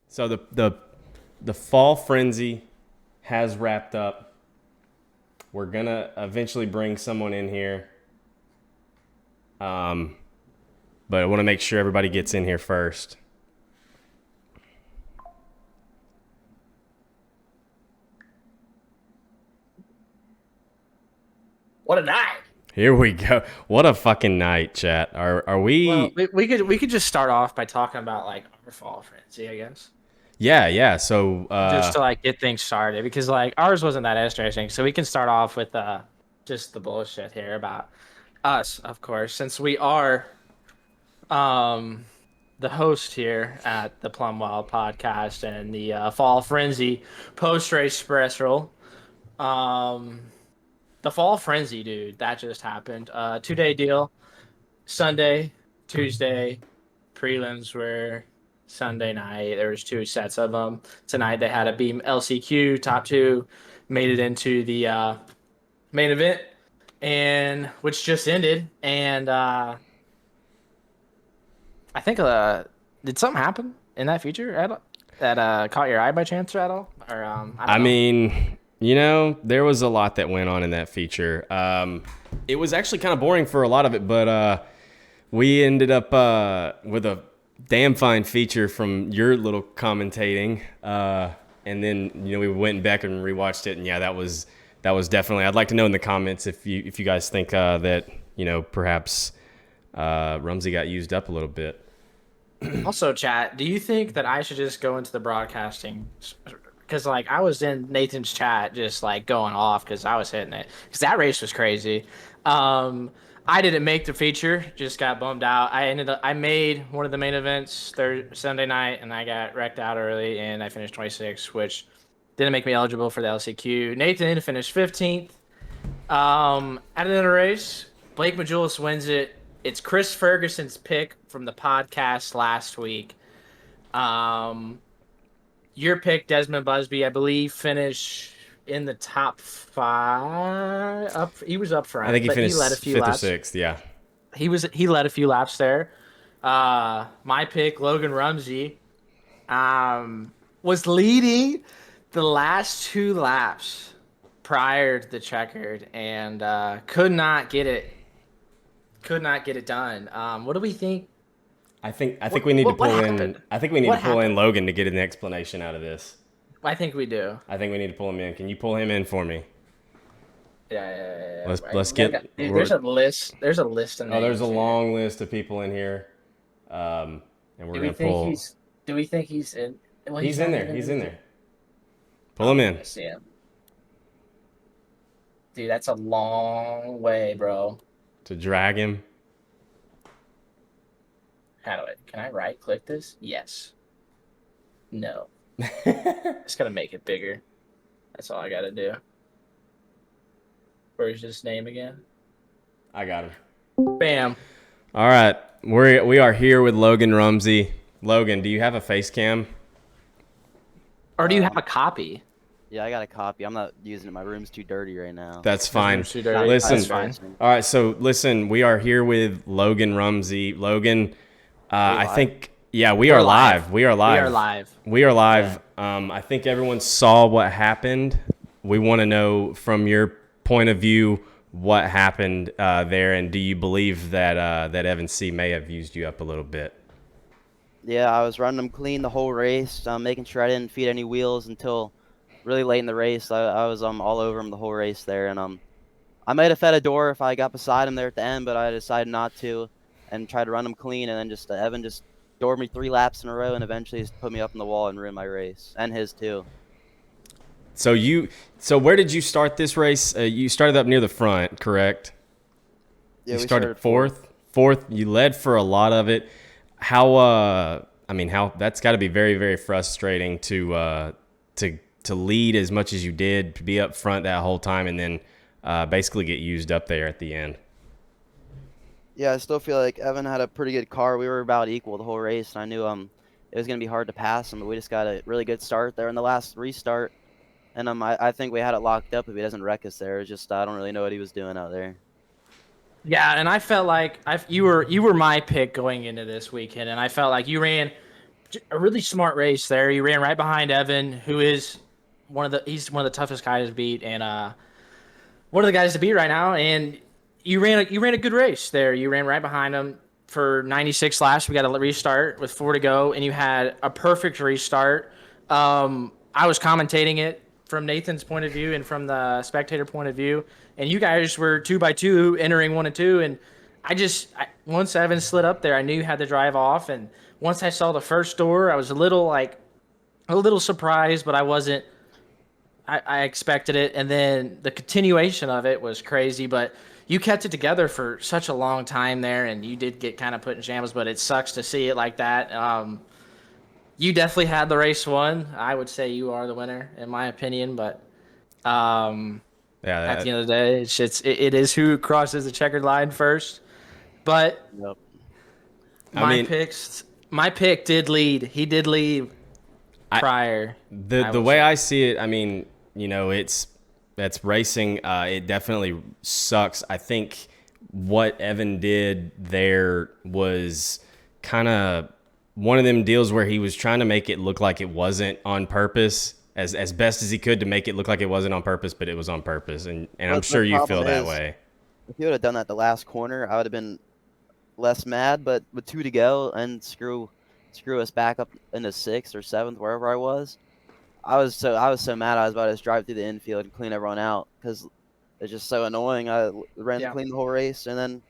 So the Fall Frenzy has wrapped up. We're gonna eventually bring someone in here. But I want to make sure everybody gets in here first. What a night! Here we go. What a fucking night, chat. Are Well, we? we could just start off by talking about like our fall frenzy, I guess, Yeah. So just to like get things started because like ours wasn't that interesting, so we can start off with just the bullshit here about us, of course, since we are um the host here at the Plum podcast and the Fall Frenzy post race special. Um, the Fall Frenzy, dude, that just happened. 2 day deal. Sunday, Tuesday, prelims were Sunday night. There was two sets of them. Tonight they had a beam LCQ top two, made it into the main event, and which just ended. And I think did something happen in that feature at all, that caught your eye by chance at all? Or I don't I know. mean, there was a lot that went on in that feature. It was actually kind of boring for a lot of it, but we ended up with a damn fine feature from your little commentating. And then we went back and rewatched it, and yeah, that was definitely. I'd like to know in the comments if you guys think that perhaps Rumsey got used up a little bit. Also, chat, do you think that I should just go into the broadcasting? Because like I was in Nathan's chat, just like going off because I was hitting it. Because that race was crazy. Um, I didn't make the feature, just got bummed out. I made one of the main events Sunday night, and I got wrecked out early, and I finished 26th, which didn't make me eligible for the LCQ. Nathan finished 15th. At another race, Blake Majulis wins it. It's Chris Ferguson's pick from the podcast last week. Um, your pick, Desmond Busby, I believe, finished in the top five. He was up I think front, he but he led a finished few fifth or laps. sixth. Yeah. He led a few laps there. My pick, Logan Rumsey, was leading the last two laps prior to the checkered and could not get it done. What do we think? I think we need to What pull in. happened? I think we need to What pull in happened? Logan to get an explanation out of this. I think we do. I think we need to pull him in. Can you pull him in for me? Yeah. Let's Dude, there's a list. There's a list of Oh, there's a names here. long list of people in here, and we're Do we gonna think pull. he's? Do we think he's in? Well, he's He's in not there. even He's in in the. there. Pull him Oh, in I see him. Dude, that's a long way, bro. to drag him. How do I? Can I right click this? Yes. No. Just gotta make it bigger. That's all I gotta do. Where's his name again? I got him. Bam. All right, we are here with Logan Rumsey. Logan, do you have a face cam? Or do you have Um, a copy? yeah, I got a copy. I'm not using it. My room's too dirty right now. That's His fine. room's too Not dirty. Listen. That's entirely fine. embarrassing. All right, so listen, we are here with Logan Rumsey. Logan, Are we I live? think, yeah, we We're are live. live. We are live. We are live. We are live. I think everyone saw what happened. We want to know from your point of view what happened there, and do you believe that Evan C may have used you up a little bit? Yeah, I was running them clean the whole race, making sure I didn't feed any wheels until really late in the race. I was all over him the whole race there, and I might have fed a door if I got beside him there at the end, but I decided not to, and tried to run him clean, and then just Evan just doored me 3 laps in a row, and eventually just put me up in the wall and ruined my race, and his too. So where did you start this race? You started up near the front, correct? Yeah, You we started started fourth. Fourth. You led for a lot of it. How? How that's got to be very, very frustrating to lead as much as you did, to be up front that whole time, and then basically get used up there at the end. Yeah, I still feel like Evan had a pretty good car. We were about equal the whole race, and I knew it was gonna be hard to pass him, but we just got a really good start there in the last restart. And I think we had it locked up if he doesn't wreck us there. It's just I don't really know what he was doing out there. Yeah, and I felt like you were my pick going into this weekend, and I felt like you ran a really smart race there. You ran right behind Evan, who is he's one of the toughest guys to beat, and one of the guys to beat right now. And you ran a good race there. You ran right behind him for 96 laps. We got a restart with 4 to go, and you had a perfect restart. I was commentating it from Nathan's point of view and from the spectator point of view, and you guys were 2 by 2 entering 1 and 2, and once Evan slid up there, I knew you had to drive off, and once I saw the first door, I was a little surprised, but I wasn't. I expected it, and then the continuation of it was crazy. But you kept it together for such a long time there, and you did get kind of put in shambles. But it sucks to see it like that. You definitely had the race won. I would say you are the winner, in my opinion. But Yeah, at the end of the day, it is who crosses the checkered line first. But Yep. my pick did lead. He did lead prior. The way I see it, I mean, that's racing. It definitely sucks. I think what Evan did there was kind of one of them deals where he was trying to make it look like it wasn't on purpose, as best as he could to make it look like it wasn't on purpose, but it was on purpose. And I'm sure you feel that way. If he would have done that the last corner, I would have been less mad. But with 2 to go and screw us back up into 6th or 7th, wherever I was, I was so mad. I was about to just drive through the infield and clean everyone out because it's just so annoying. I ran clean the whole race, and then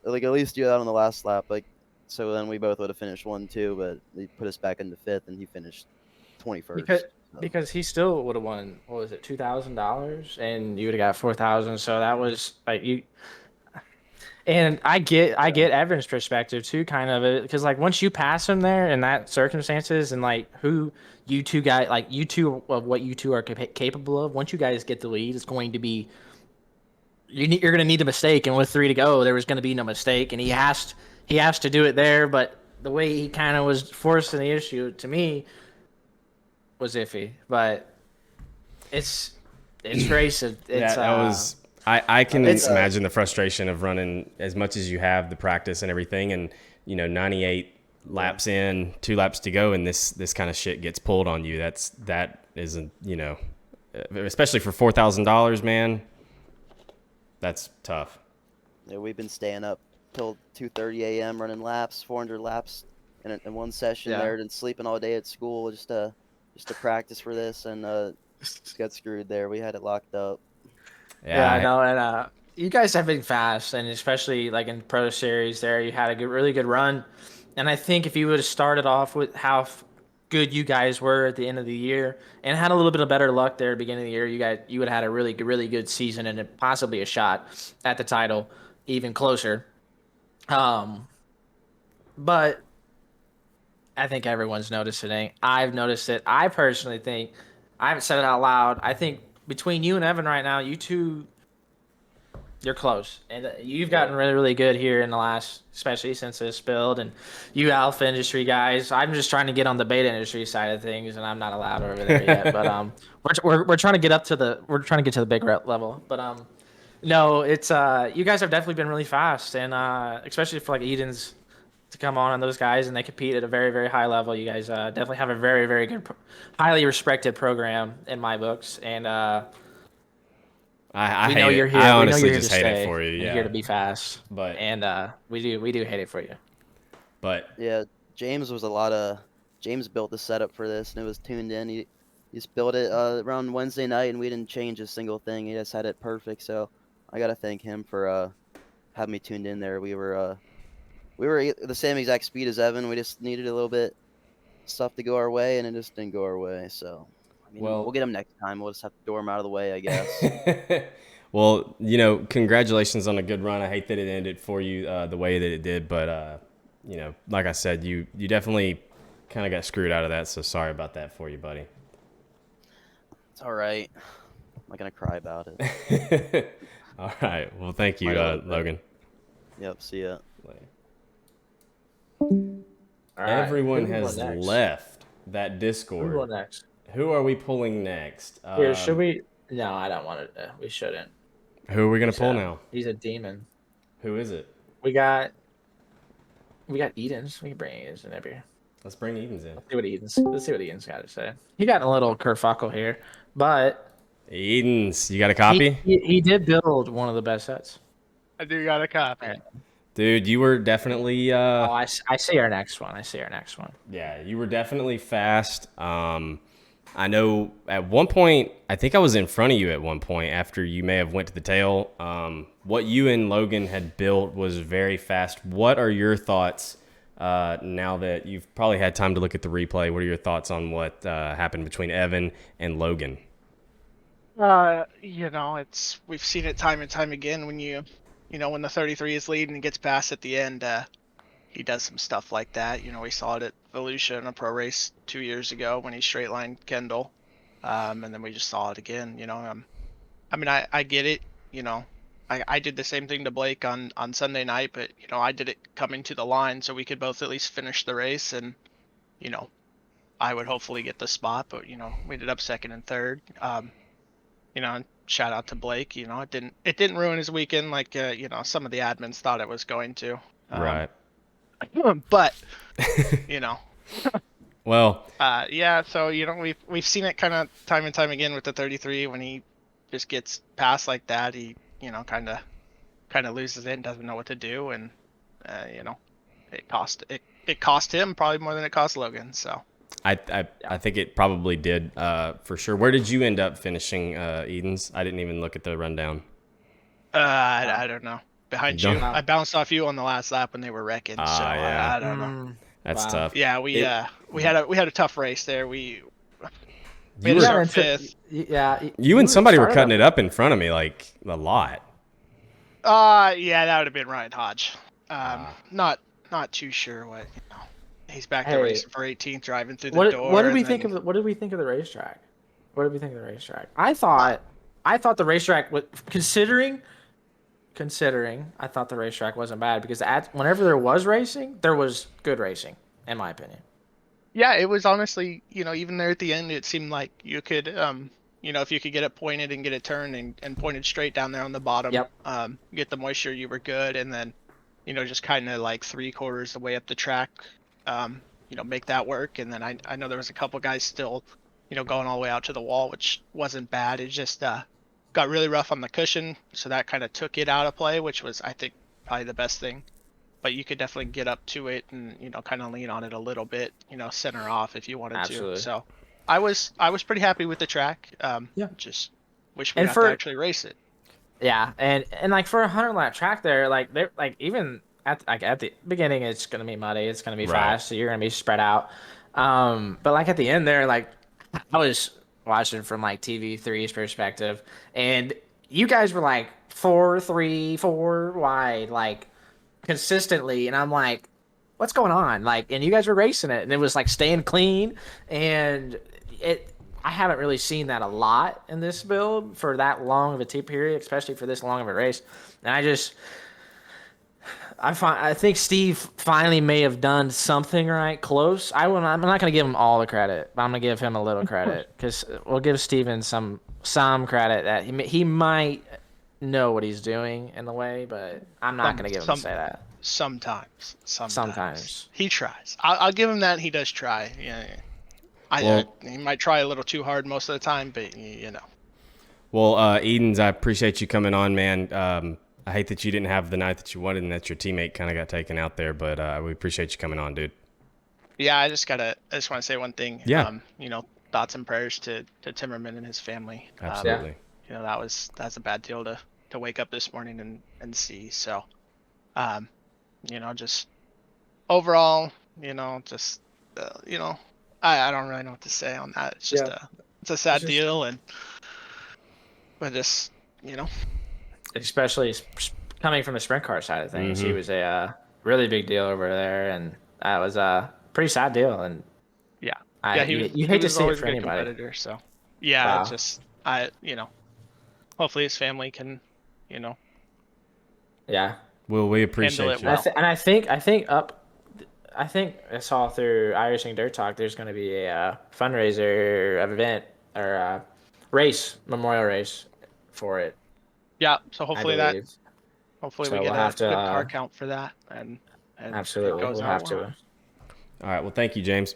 like at least do that on the last lap. Like, so then we both would have finished 1-2, but they put us back into 5th, and he finished 21st. Because he still would have won. What was it, $2,000, and you would have got 4,000. So that was like you. And I get Evan's perspective too, kind of, because like once you pass him there in that circumstances, and like who you two guys, like you two of what you two are capable of, once you guys get the lead, it's going to be you're going to need a mistake, and with 3 to go, there was going to be no mistake, and he has to do it there. But the way he kind of was forcing the issue to me was iffy. But it's racing. It's that was. I can imagine the frustration of running as much as you have, the practice and everything, and 98 laps in, 2 laps to go, and this kind of shit gets pulled on you. That isn't, especially for $4,000, man. That's tough. Yeah, we've been staying up till 2:30 a.m. running laps, 400 laps in one session there, and sleeping all day at school just to practice for this, and just got screwed there. We had it locked up. Yeah, I know, and you guys have been fast, and especially like in Pro Series there, you had a really good run. And I think if you would have started off with how good you guys were at the end of the year and had a little bit of better luck there at the beginning of the year, you would have had a really good season and possibly a shot at the title, even closer. But I think everyone's noticing it. I've noticed it. I personally think, I haven't said it out loud, I think between you and Evan right now, you two, you're close. And you've gotten really good here in the last, especially since this build. And you alpha industry guys, I'm just trying to get on the beta industry side of things, and I'm not allowed over there yet. But we're trying to get to the big level. But no, it's you guys have definitely been really fast, and especially for like Eden's to come on and those guys, and they compete at a very high level. You guys definitely have a very good, highly respected program in my books, and I know you're here. I honestly just hate it for you. Yeah, you're here to be fast, but we do hate it for you. But yeah, James built the setup for this, and it was tuned in. He just built it around Wednesday night, and we didn't change a single thing. He just had it perfect. So I gotta thank him for having me tuned in there. We were the same exact speed as Evan. We just needed a little bit stuff to go our way, and it just didn't go our way. So, I mean, we'll get him next time. We'll just have to door him out of the way, I guess. Well, congratulations on a good run. I hate that it ended for you the way that it did, but like I said, you definitely kind of got screwed out of that. So sorry about that for you, buddy. It's all right. I'm not gonna cry about it. All right. Well, thank you, Logan. Yep. See ya. Everyone has left that Discord. Who next? Who are we pulling next? Here, should we? No, I don't want to. We shouldn't. Who are we gonna pull now? He's a demon. Who is it? We got Eden's. We can bring Eden's in there. Let's bring Edens in. Let's see what Eden's got to say. He got a little kerfuffle here, but Edens, you got a copy? he did build one of the best sets. I do got a copy. Dude, you were definitely I see our next one. yeah, you were definitely fast. I know at one point, I think I was in front of you at one point after you may have went to the tail. What you and Logan had built was very fast. What are your thoughts now that you've probably had time to look at the replay? What are your thoughts on what happened between Evan and Logan? We've seen it time and time again when when the 33 is leading and gets past at the end, he does some stuff like that. We saw it at Volusia in a pro race 2 years ago when he straight lined Kendall. And then we just saw it again, I get it, I did the same thing to Blake on Sunday night, but I did it coming to the line so we could both at least finish the race and, I would hopefully get the spot, but we ended up second and third. And shout out to Blake. It didn't ruin his weekend like some of the admins thought it was going to. Right. But Well, yeah. So we've seen it kind of time and time again with the 33 when he just gets passed like that. He kind of loses it and doesn't know what to do, and it cost him probably more than it cost Logan. So. I think it probably did for sure. Where did you end up finishing, Edens? I didn't even look at the rundown. I don't know. Behind you. I bounced off you on the last lap when they were wrecking. So yeah. I don't know. That's tough. Yeah, we had a tough race there. We You finished were- our fifth. You and somebody were cutting it up in front of me like a lot. Yeah, that would have been Ryan Hodge. Not too sure what. He's back to racing for 18th, driving through the door. What did we think of the racetrack? I thought the racetrack was considering. I thought the racetrack wasn't bad because whenever there was racing, there was good racing, in my opinion. Yeah, it was honestly, even there at the end, it seemed like you could, if you could get it pointed and get it turned and pointed straight down there on the bottom, get the moisture, you were good, and then, just kind of like 3/4 of the way up the track. Make that work. And then I know there was a couple guys still, going all the way out to the wall, which wasn't bad. It just got really rough on the cushion, so that kind of took it out of play, which was, I think, probably the best thing. But you could definitely get up to it and, kind of lean on it a little bit, center off if you wanted to. So I was pretty happy with the track. Just wish we got to actually race it. Yeah, and like for a 100-lap track there, like they're like even at the beginning it's gonna be muddy, it's gonna be fast, so you're gonna be spread out. But like at the end there, like I was watching from like TV3's perspective, and you guys were like 4, 3, 4 wide, like consistently, and I'm like, what's going on? Like, and you guys were racing it, and it was like staying clean, and I haven't really seen that a lot in this build for that long of a T period, especially for this long of a race. And I think Steve finally may have done something right, close. I'm not going to give him all the credit, but I'm going to give him a little credit because we'll give Steven some credit that he might know what he's doing in the way, but I'm not going to give him to say that. Sometimes he tries. I'll give him that. He does try. Yeah. He might try a little too hard most of the time, but Well, Edens, I appreciate you coming on, man. I hate that you didn't have the night that you wanted and that your teammate kind of got taken out there, but we appreciate you coming on, dude. Yeah, I just want to say one thing. Yeah. Thoughts and prayers to Timmerman and his family. Absolutely. That's a bad deal to wake up this morning and see. So, just overall, I don't really know what to say on that. It's just it's a sad deal, but just especially coming from the sprint car side of things, he was a really big deal over there, and that was a pretty sad deal. And you hate to see it for anybody. Competitor, so it's just hopefully his family can, Well, we appreciate you. Well. I think I saw through iRacing Dirt Talk there's going to be a fundraiser event or a memorial race for it. Yeah, so hopefully we get we'll a good car count for that, and absolutely it goes we'll have to. All right. Well, thank you, James.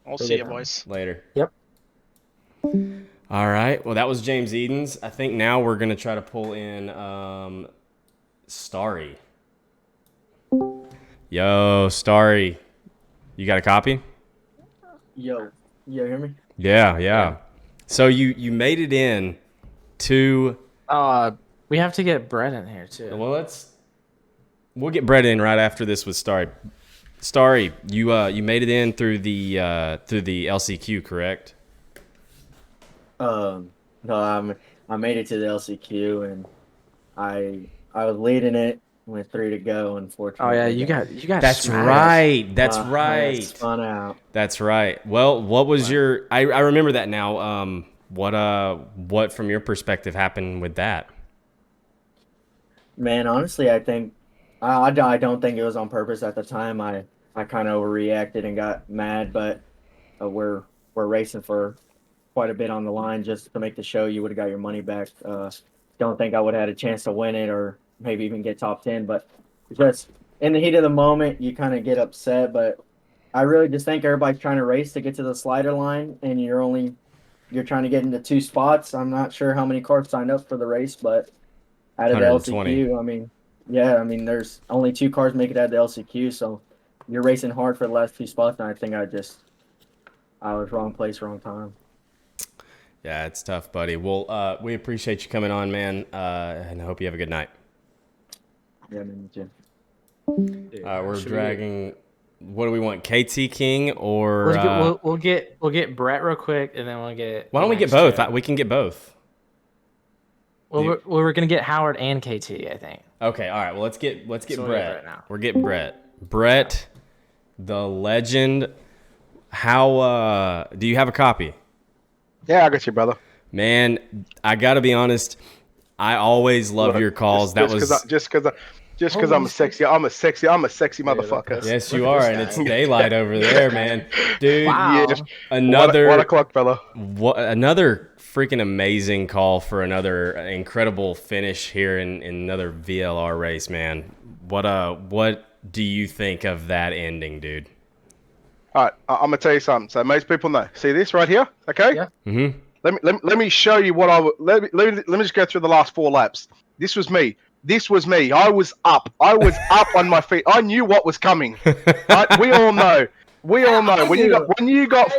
We'll see you, boys. Later. Yep. All right. Well, that was James Edens. I think now we're gonna try to pull in Starry. Yo, Starry. You got a copy? Yo, you hear me? Yeah. So you made it in to. We have to get Brett in here too. Well, we'll get Brett in right after this with Starry. Starry, you made it in through the LCQ, correct? No, I made it to the LCQ and I was leading it with 3 to go. Unfortunately. Oh yeah, you got. That's smashed. right. That's I got right. spun out. That's right. Well, what was your? I remember that now. What from your perspective happened with that? Man, honestly, I think I don't think it was on purpose at the time. I kind of overreacted and got mad, but we're racing for quite a bit on the line just to make the show. You would have got your money back. Don't think I would have had a chance to win it or maybe even get top 10, but just in the heat of the moment, you kind of get upset. But I really just think everybody's trying to race to get to the slider line, and you're trying to get into 2 spots. I'm not sure how many cars signed up for the race, but out of the 120. LCQ, I mean, there's only 2 cars make it out of the LCQ, so you're racing hard for the last 2 spots, and I think I was wrong place, wrong time. Yeah, it's tough, buddy. Well, we appreciate you coming on, man, and I hope you have a good night. Yeah, man, Jim. We're dragging. What do we want? KT King or? We'll get Brett real quick, and then we'll get. Why don't we get both? We can get both. Well, we're gonna get Howard and KT, I think. Okay, all right. Well, let's get So we'll get Brett. Brett now. We're getting Brett. Brett, the legend. How do you have a copy? Yeah, I got you, brother. Man, I gotta be honest. I always love your calls. Just because I'm a sexy motherfucker. Yes, you are, and it's daylight over there, man. Dude, Wow. Yeah, another 1 o'clock, fella. another freaking amazing call for another incredible finish here in another VLR race, man. What do you think of that ending, dude? All right, I'm gonna tell you something. So most people know. See this right here? Okay. Yeah. Mm-hmm. Let me show you what let me just go through the last 4 laps. This was me. I was up. On my feet. I knew what was coming. Right? We all know. When you got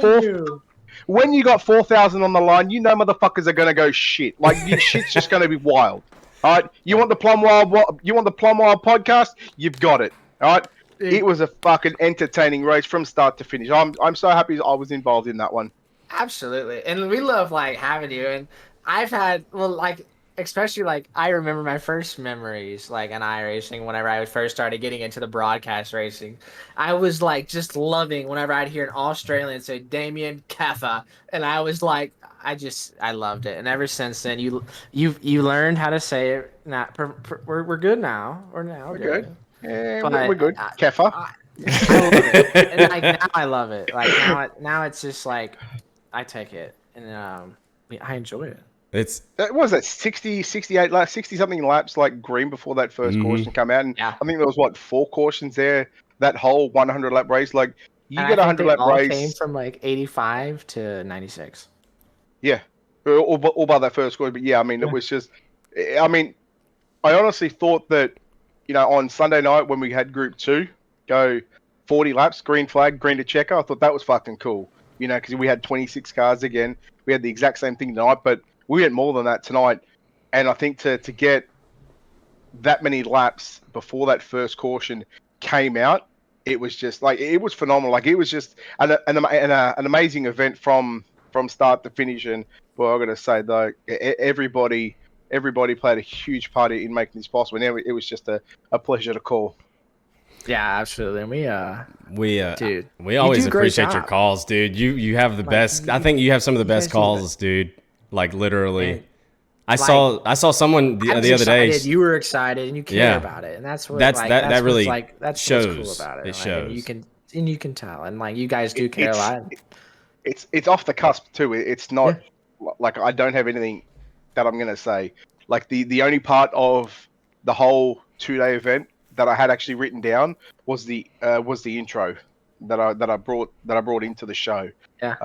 4,000 on the line, you know motherfuckers are gonna go shit. Like your shit's just gonna be wild. All right. You want the Plum Wild podcast? You've got it. All right. It was a fucking entertaining race from start to finish. I'm so happy I was involved in that one. Absolutely, and we love having you. And I've had especially I remember my first memories in iRacing whenever I first started getting into the broadcast racing. I was just loving whenever I'd hear an Australian say Damien Keffa, and I was I loved it. And ever since then, you learned how to say it. We're good now. We're good. Yeah, But we're good. Keffa. I love it. And now I love it. Now it's just I take it, and I enjoy it. What was that 60, 68 laps, 60 something laps green before that first caution come out, and Yeah. I think there was 4 cautions there. That whole 100 lap race, you And get a I 100 think they lap all race. came from 85 to 96. Yeah, all by that first score. But yeah, I mean, it was just, I mean, I honestly thought that, on Sunday night when we had Group 2 go 40 laps, green flag, green to checker, I thought that was fucking cool. Because we had 26 cars again. We had the exact same thing tonight, but we had more than that tonight. And I think to get that many laps before that first caution came out, it was just it was phenomenal. It was just an amazing event from start to finish. And well, I'm gonna say though, everybody played a huge part in making this possible. And it was just a pleasure to call. Yeah, absolutely. And we always appreciate your calls, dude. You have the best. I think you have some of the best calls, dude. Literally. And, I saw someone the other day. You were excited and you care about it, and that's what that really that's shows. what's cool about it. It shows. And you can tell, and you guys do care a lot. It's off the cusp too. It's not I don't have anything that I'm gonna say. The only part of the whole 2-day event that I had actually written down was the intro. I brought into the show. Yeah.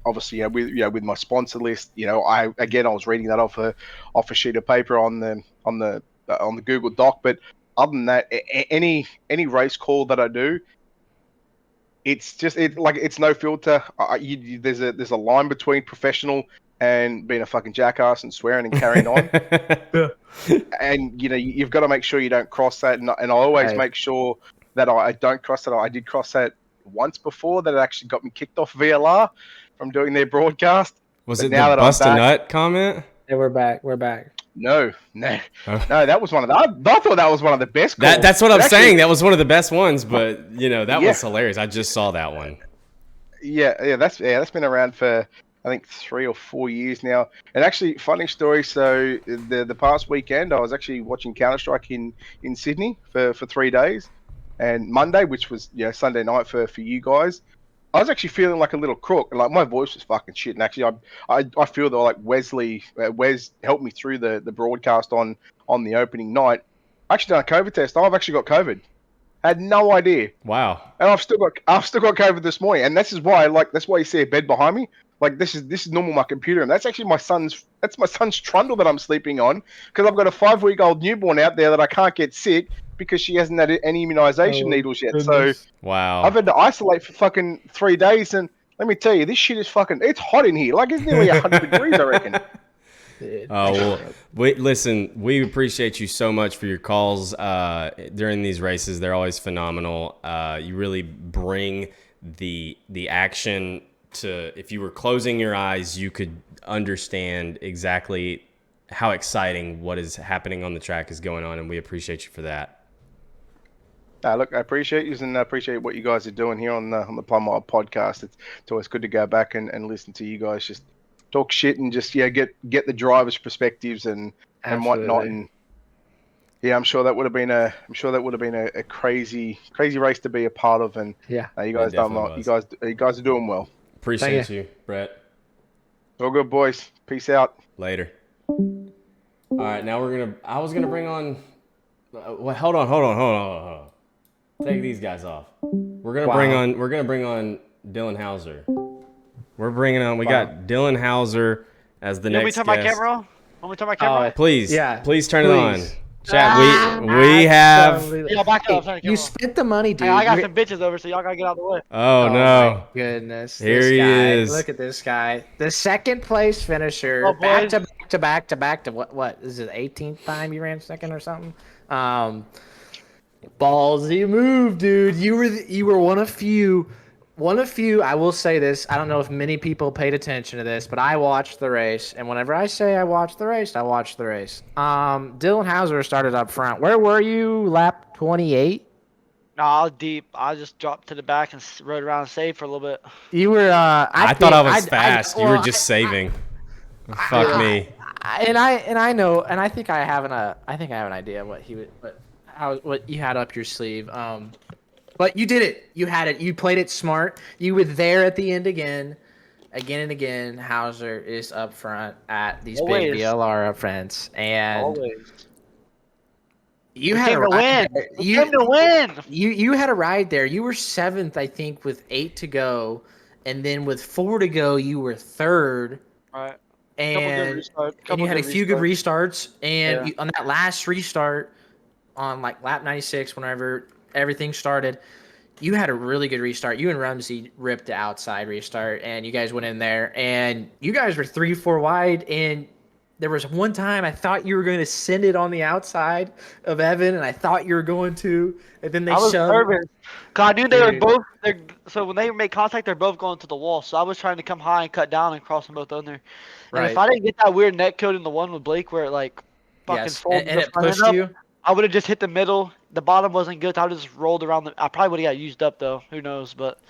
Obviously, with my sponsor list, I was reading that off a sheet of paper on the Google Doc. But other than that, any race call that I do, it's no filter. There's a line between professional and being a fucking jackass and swearing and carrying on. And you've got to make sure you don't cross that. And I always make sure that I don't cross that. I did cross that once before. That it actually got me kicked off VLR from doing their broadcast. Was it the bust a nut comment? Yeah, we're back. No, that was one of the. I thought that was one of the best calls. That's what I'm saying. That was one of the best ones, but that was hilarious. I just saw that one. Yeah, that's been around for I think 3 or 4 years now. And actually, funny story. So the past weekend, I was actually watching Counter-Strike in Sydney for 3 days, and Monday, which was Sunday night for you guys. I was actually feeling like a little crook. Like my voice was fucking shit. And actually, I feel that like Wes helped me through the broadcast on the opening night. I actually done a COVID test. I've actually got COVID. I had no idea. Wow. And I've still got COVID this morning. And that's why you see a bed behind me. Like this is normal my computer, and that's actually my son's trundle that I'm sleeping on, because I've got a 5-week-old newborn out there that I can't get sick because she hasn't had any immunization needles yet. Goodness. So wow, I've had to isolate for fucking 3 days, and let me tell you, this shit is it's hot in here. Like it's nearly 100 degrees, I reckon. Oh, well, listen, we appreciate you so much for your calls during these races. They're always phenomenal. You really bring the action to, if you were closing your eyes, you could understand exactly how exciting what is happening on the track is going on, and we appreciate you for that. Look, I appreciate you, and I appreciate what you guys are doing here on the Plum podcast. It's always good to go back and listen to you guys just talk shit and just get the drivers' perspectives and whatnot. And yeah, I'm sure that would have been a crazy race to be a part of. And you guys done well. You guys are doing well. Appreciate you, Brett. All good, boys. Peace out. Later. All right, now I was gonna bring on. Hold on. Take these guys off. We're gonna bring on Dylan Hauser. We got Dylan Hauser as the next guest. Want me to turn my camera on? Please turn it on. Chat, we have. Yeah, back up. You spent the money, dude. Hey, I got some bitches over, so y'all gotta get out of the way. Oh no! My goodness, here he is. Look at this guy, the second place finisher, back to what is it? 18th time you ran second or something? Ballsy move, dude. You were one of few. I will say this. I don't know if many people paid attention to this, but I watched the race, and whenever I say I watched the race, I watched the race. Dylan Hauser started up front. Where were you? Lap 28? No, I was deep. I just dropped to the back and rode around and saved for a little bit. You were. I thought I was fast. You were just saving. Fuck me. And I know, and I think I have an idea what you had up your sleeve. But you did it. You had it. You played it smart. You were there at the end again and again. Hauser is up front at these big VLR events, and you had a ride. You had a ride there. You were 7th, I think, with 8 to go, and then with 4 to go, you were 3rd. Right. And you had a few good restarts, and on that last restart, on like lap 96, whenever everything started, you had a really good restart. You and Rumsey ripped the outside restart, and you guys went in there, and you guys were 3-4 wide, and there was one time I thought you were going to send it on the outside of Evan, and I thought you were going to, and then they shoved. I was nervous. Cause I knew they were both. So when they made contact, they're both going to the wall. So I was trying to come high and cut down and cross them both under. And if I didn't get that weird net code in the one with Blake where it like fucking folded and it pushed you, I would have just hit the middle. The bottom wasn't good. I would have just rolled around. I probably would have got used up though. Who knows? But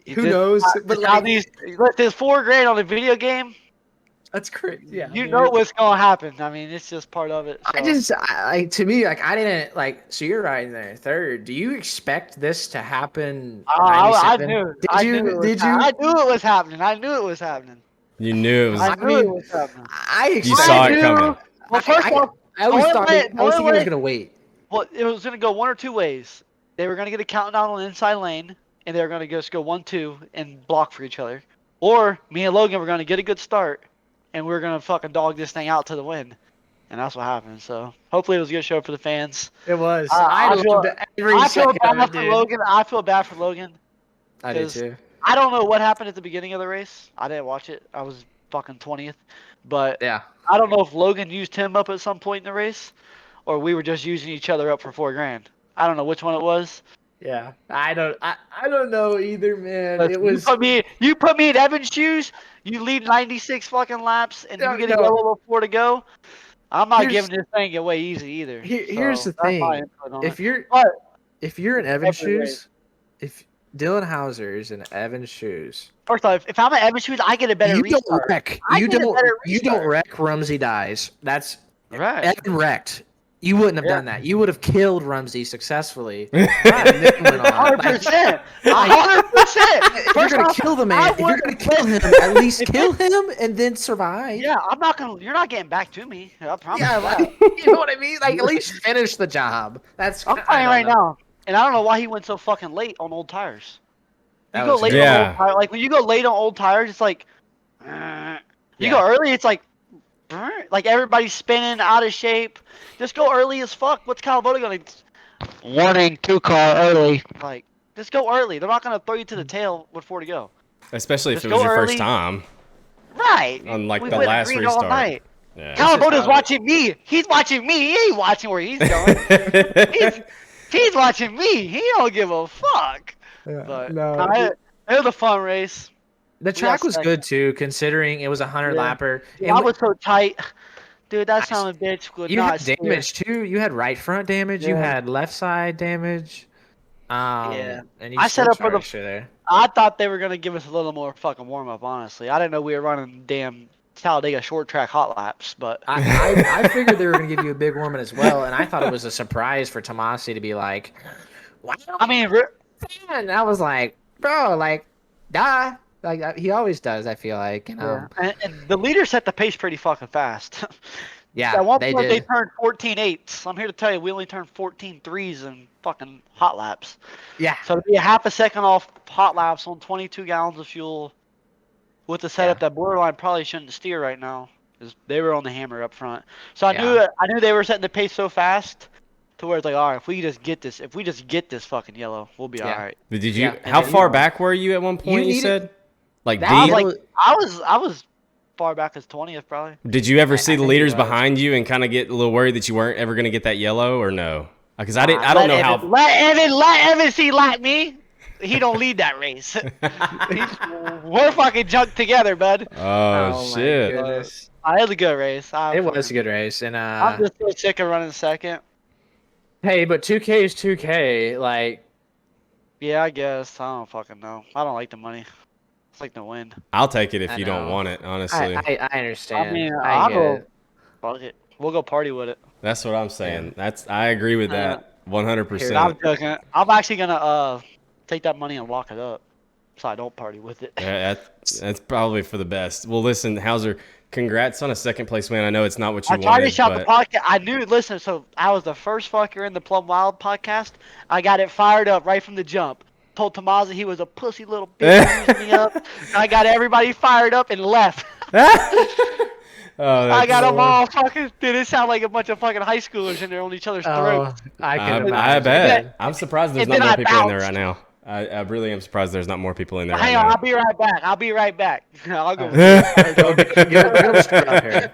who knows? But like, there's $4,000 on a video game. That's crazy. Yeah, you know what's gonna happen. I mean, it's just part of it. So. To me, I didn't like. So you're riding there 3rd. Do you expect this to happen? I knew. I knew it was happening. I knew it was happening. You knew it was. I knew it was happening. You saw it coming. Well, first off, I always thought he was gonna wait. Well, it was gonna go one or two ways. They were gonna get a countdown on the inside lane, and they're gonna just go 1-2 and block for each other, or me and Logan were gonna get a good start, and we're gonna fucking dog this thing out to the win, and that's what happened. So hopefully it was a good show for the fans. It was. I I feel, loved every I feel second of bad it, for dude. Logan. I feel bad for Logan. I do 'Cause too. I don't know what happened at the beginning of the race. I didn't watch it. I was fucking 20th. But Yeah. I don't know if Logan used him up at some point in the race, or we were just using each other up for $4,000. I don't know which one it was. Yeah. I don't know either, man. But It was you put me in Evan's shoes. You lead 96 fucking laps, and No, you get a no. yellow before to go. I'm not Here's- giving this thing away easy either. Here's So the that's my thing. input on If it. you're But if you're in Evan's every shoes, if Dylan Hauser's in Evan's shoes, first off, if I'm in Evan's shoes, I get a better you restart. don't wreck. I You get a don't. better You don't restart. wreck. Rumsey dies. That's Right. Evan wrecked. You wouldn't have Yeah. done that. You would have killed Rumsey successfully. And then went on. Like, 100%. 100%. if you're First gonna off, kill the I man, if you're would- gonna kill him, at least kill him and then survive. Yeah, I'm not gonna. You're not getting back to me. I promise. Yeah, you that. like, you know what I mean? Like, at least finish the job. That's. I'm I playing don't right know. now, and I don't know why he went so fucking late on old tires. You That go was late good. on Yeah. old tires. Like when you go late on old tires, it's like. You Yeah. go early, it's like everybody's spinning out of shape. Just go early as fuck. What's Calav gonna? Warning, 2-car early. Like, just go early. They're not gonna throw you to the tail with 4 to go. Especially if Just it was go your early. first time Right. on like We the went last green all restart. night. Yeah. Calav watching me. He's watching me. He ain't watching where he's going. He's watching me. He don't give a fuck. But it was a fun race. The track was good too, considering it was a 100 Yeah. lapper. Dude, And I was so tight. Dude, that I- son of a bitch would you not had steer. damage too. You had right front damage. You Yeah. had left side damage. Yeah. And you I set still up for the- charged her there. I thought they were gonna give us a little more fucking warm up. Honestly, I didn't know we were running damn Talladega short track hot laps. But I figured they were going to give you a big warm as well, and I thought it was a surprise for Tomasi to be like, "Wow!" I mean, And I was like, "Bro, like, duh." Like he always does. I feel like, you know. and the leader set the pace pretty fucking fast. Yeah, At one they point, did. they turned 14.8s. I'm here to tell you, we only turned 14.3s in fucking hot laps. Yeah. So to be a half a second off hot laps on 22 gallons of fuel with the setup that borderline probably shouldn't steer right now, because they were on the hammer up front. So I knew they were setting the pace so fast to where it's like, all right, if we just get this fucking yellow, we'll be all right. Did you? Yeah, and How then far back were you at one point? You needed- said, like That deep. was I was far back as 20th probably. Did you ever see the think leaders he was. behind you and kind of get a little worried that you weren't ever going to get that yellow, or no? Because I didn't. I don't know how. Let Evan see like me. He don't lead that race. We're fucking junked together, bud. Oh, my shit! goodness. I had a good race. It was a good race, and I'm just so sick of running second. hey, but 2K is 2K. Like, Yeah, I guess. I don't fucking know. I don't like the money. It's like the win. I'll take it if I you don't know. want it. Honestly, I understand. I mean, I I'll get go. it. Fuck it. We'll go party with it. that's what I'm saying. I agree with that 100%. I'm joking. I'm actually gonna take that money and lock it up, so I don't party with it. Yeah, that's probably for the best. Well, listen, Hauser, congrats on a second place win. I know it's not what you I tried to wanted, shop the but podcast. I knew. Listen, so I was the first fucker in the Plum Wild podcast. I got it fired up right from the jump. Told Tomasi he was a pussy little bitch, used me up. I got everybody fired up and left. oh, I got that's- them all fucking. Dude, it sounded like a bunch of fucking high schoolers and they're on each other's throats. I can I imagine. bet. I'm surprised there's And not then more I people in there bounced. right now. I really am surprised there's not more people in there Hang right on, now. I'll be right back. I'll go. Get him straight up here.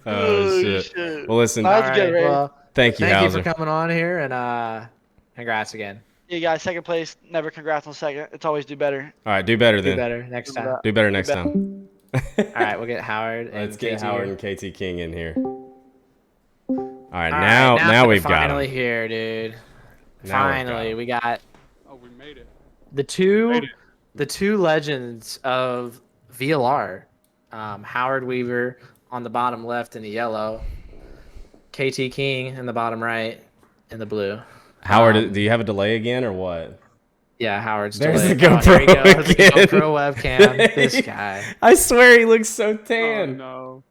Oh, shit. Well, listen, That was a good Alright, race. well, thank you, thank you Hauser. for coming on here, and congrats again. You guys, second place. Never congrats on second. It's always do better. All right, do better Do then. better next time. Do better next time. All right, we'll get Howard. And Let's get KT Howard here. and KT King in here. All right, All now right, now we've we're got finally him. here, dude. Now we've got Finally, him. we got Oh, we made it. the two legends of VLR. Howard Weaver on the bottom left in the yellow, KT King in the bottom right in the blue. Howard, do you have a delay again or what? Yeah, Howard's There's delayed. the Oh, here we GoPro go. The again. GoPro webcam. This guy. I swear he looks so Oh tan. no.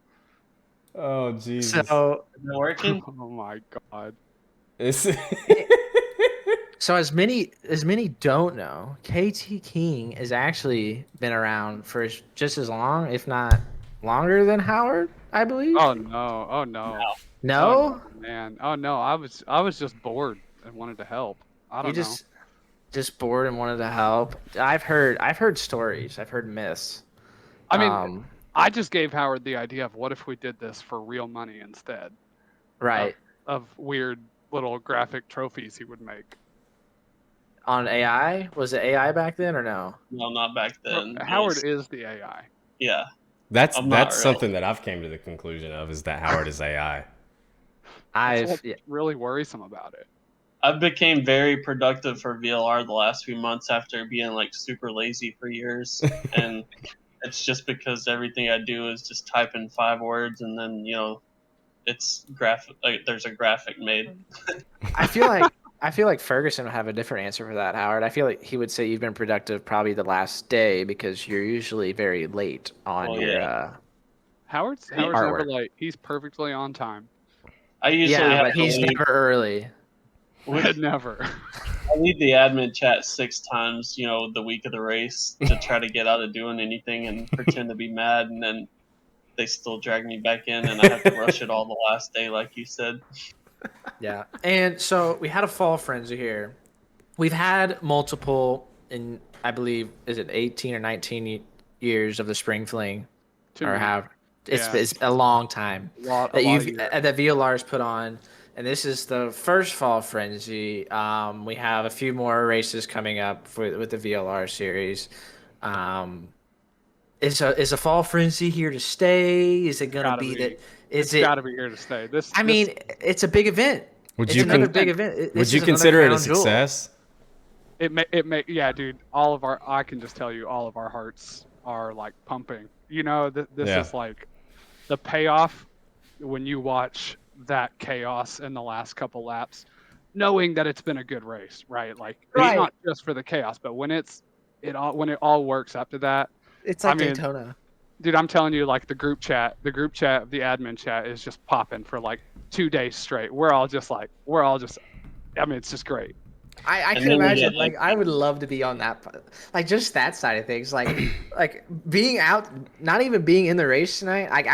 Oh, Jesus. So, Working? Oh my god. It's- So as many don't know, KT King has actually been around for just as long, if not longer than Howard, I believe. Oh no! Oh no! Oh no, No, man! Oh no! I was just bored and wanted to help. I you don't know. just bored and wanted to help. I've heard stories. I've heard myths. I mean, Um, I just gave Howard the idea of what if we did this for real money instead of right weird little graphic trophies he would make. on AI. Was it AI back then or no? No, not back Well, then. It Howard was, is the AI. yeah. That's I'm not really. something that I've came to the conclusion of is that Howard is AI. That's what's Yeah, really worrisome about it. I became very productive for VLR the last few months after being like super lazy for years, and it's just because everything I do is just type in 5 words and then it's graphic. Like there's a graphic made. I feel like Ferguson would have a different answer for that, Howard. I feel like he would say you've been productive probably the last day because you're usually very late on Well, your yeah. Howard's never artwork. late. He's perfectly on time. I usually Yeah, have but to he's leave. never early. Never. I leave the admin chat 6 times, the week of the race to try to get out of doing anything and pretend to be mad, and then they still drag me back in, and I have to rush it all the last day, like you said. Yeah. And so we had a fall frenzy here. We've had multiple in I believe is it 18 or 19 years of the spring fling Too or many. how it's Yeah. it's a long time A lot that of you've years. that VLR's put on, and this is the first fall frenzy. We have a few more races coming up with the VLR series. Um, is a fall frenzy here to stay? Is it gonna Gotta be be. that? It's Is it? got to be here to stay. I mean, it's a big event. Would It's you another con- big event. would This you is another consider it a crown jewel. success? yeah, dude. I can just tell you, all of our hearts are like pumping. This Yeah. is like the payoff when you watch that chaos in the last couple laps, knowing that it's been a good race, right? Like Right. it's not just for the chaos, but when it all works up to that. It's I like mean, Daytona. dude, I'm telling you, like the group chat, the admin chat is just popping for like 2 days straight. We're all just. I mean, it's just great. I And can then we imagine. get, Like, I would love to be on that, like just that side of things. Like being out, not even being in the race tonight. Like,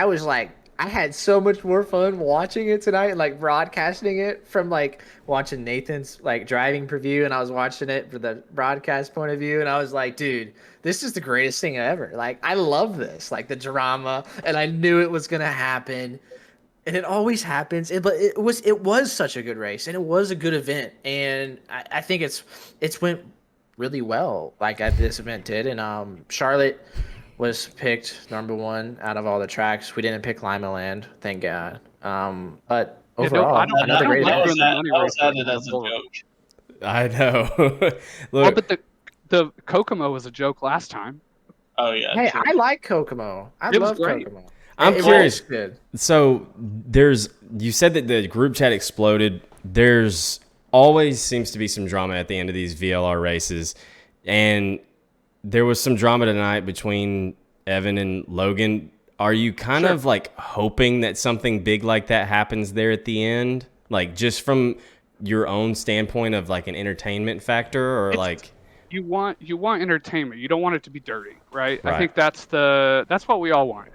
I had so much more fun watching it tonight, like broadcasting it from like watching Nathan's like driving preview, and I was watching it for the broadcast point of view, and I was like, dude, this is the greatest thing ever. Like, I love this, like the drama, and I knew it was gonna happen. And it always happens. But it was such a good race, and it was a good event, and I think it's went really well. Like at this event did, and Charlotte was picked number 1 out of all the tracks. We didn't pick Lima Land, thank God. But Yeah, no, overall, I don't- another I don't great like event. doing the money That was race added as a before. joke. I know. Well, Look, but the Kokomo was a joke last time. Oh yeah. Hey, true. I like Kokomo. I It was love great. Kokomo. I'm It curious. was good. So you said that the group chat exploded. There's always seems to be some drama at the end of these VLR races, and there was some drama tonight between Evan and Logan. Are you kind of like hoping that something big like that happens there at the end? Like just from your own standpoint of like an entertainment factor, or It's- like You want entertainment. You don't want it to be dirty, right? Right. I think that's what we all want.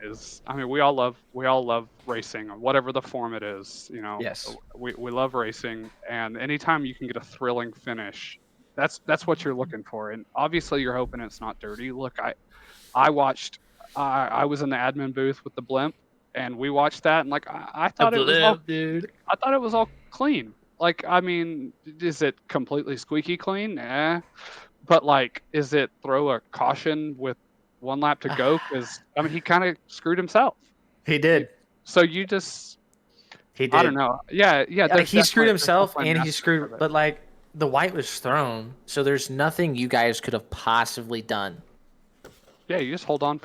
We all love racing, whatever the form it is. Yes. We love racing, and anytime you can get a thrilling finish, that's what you're looking for. And obviously, you're hoping it's not dirty. Look, I watched. I was in the admin booth with the blimp, and we watched that, and like I thought it was all, dude. I thought it was all clean. Like, I mean, is it completely squeaky clean? But like, is it throw a caution with 1 lap to go? Because he kind of screwed himself. He did. So you just, He did. I don't know. Yeah. Like, he screwed himself, definitely and he aspects screwed. of it. But like, the white was thrown, so there's nothing you guys could have possibly done. Yeah, you just hold on,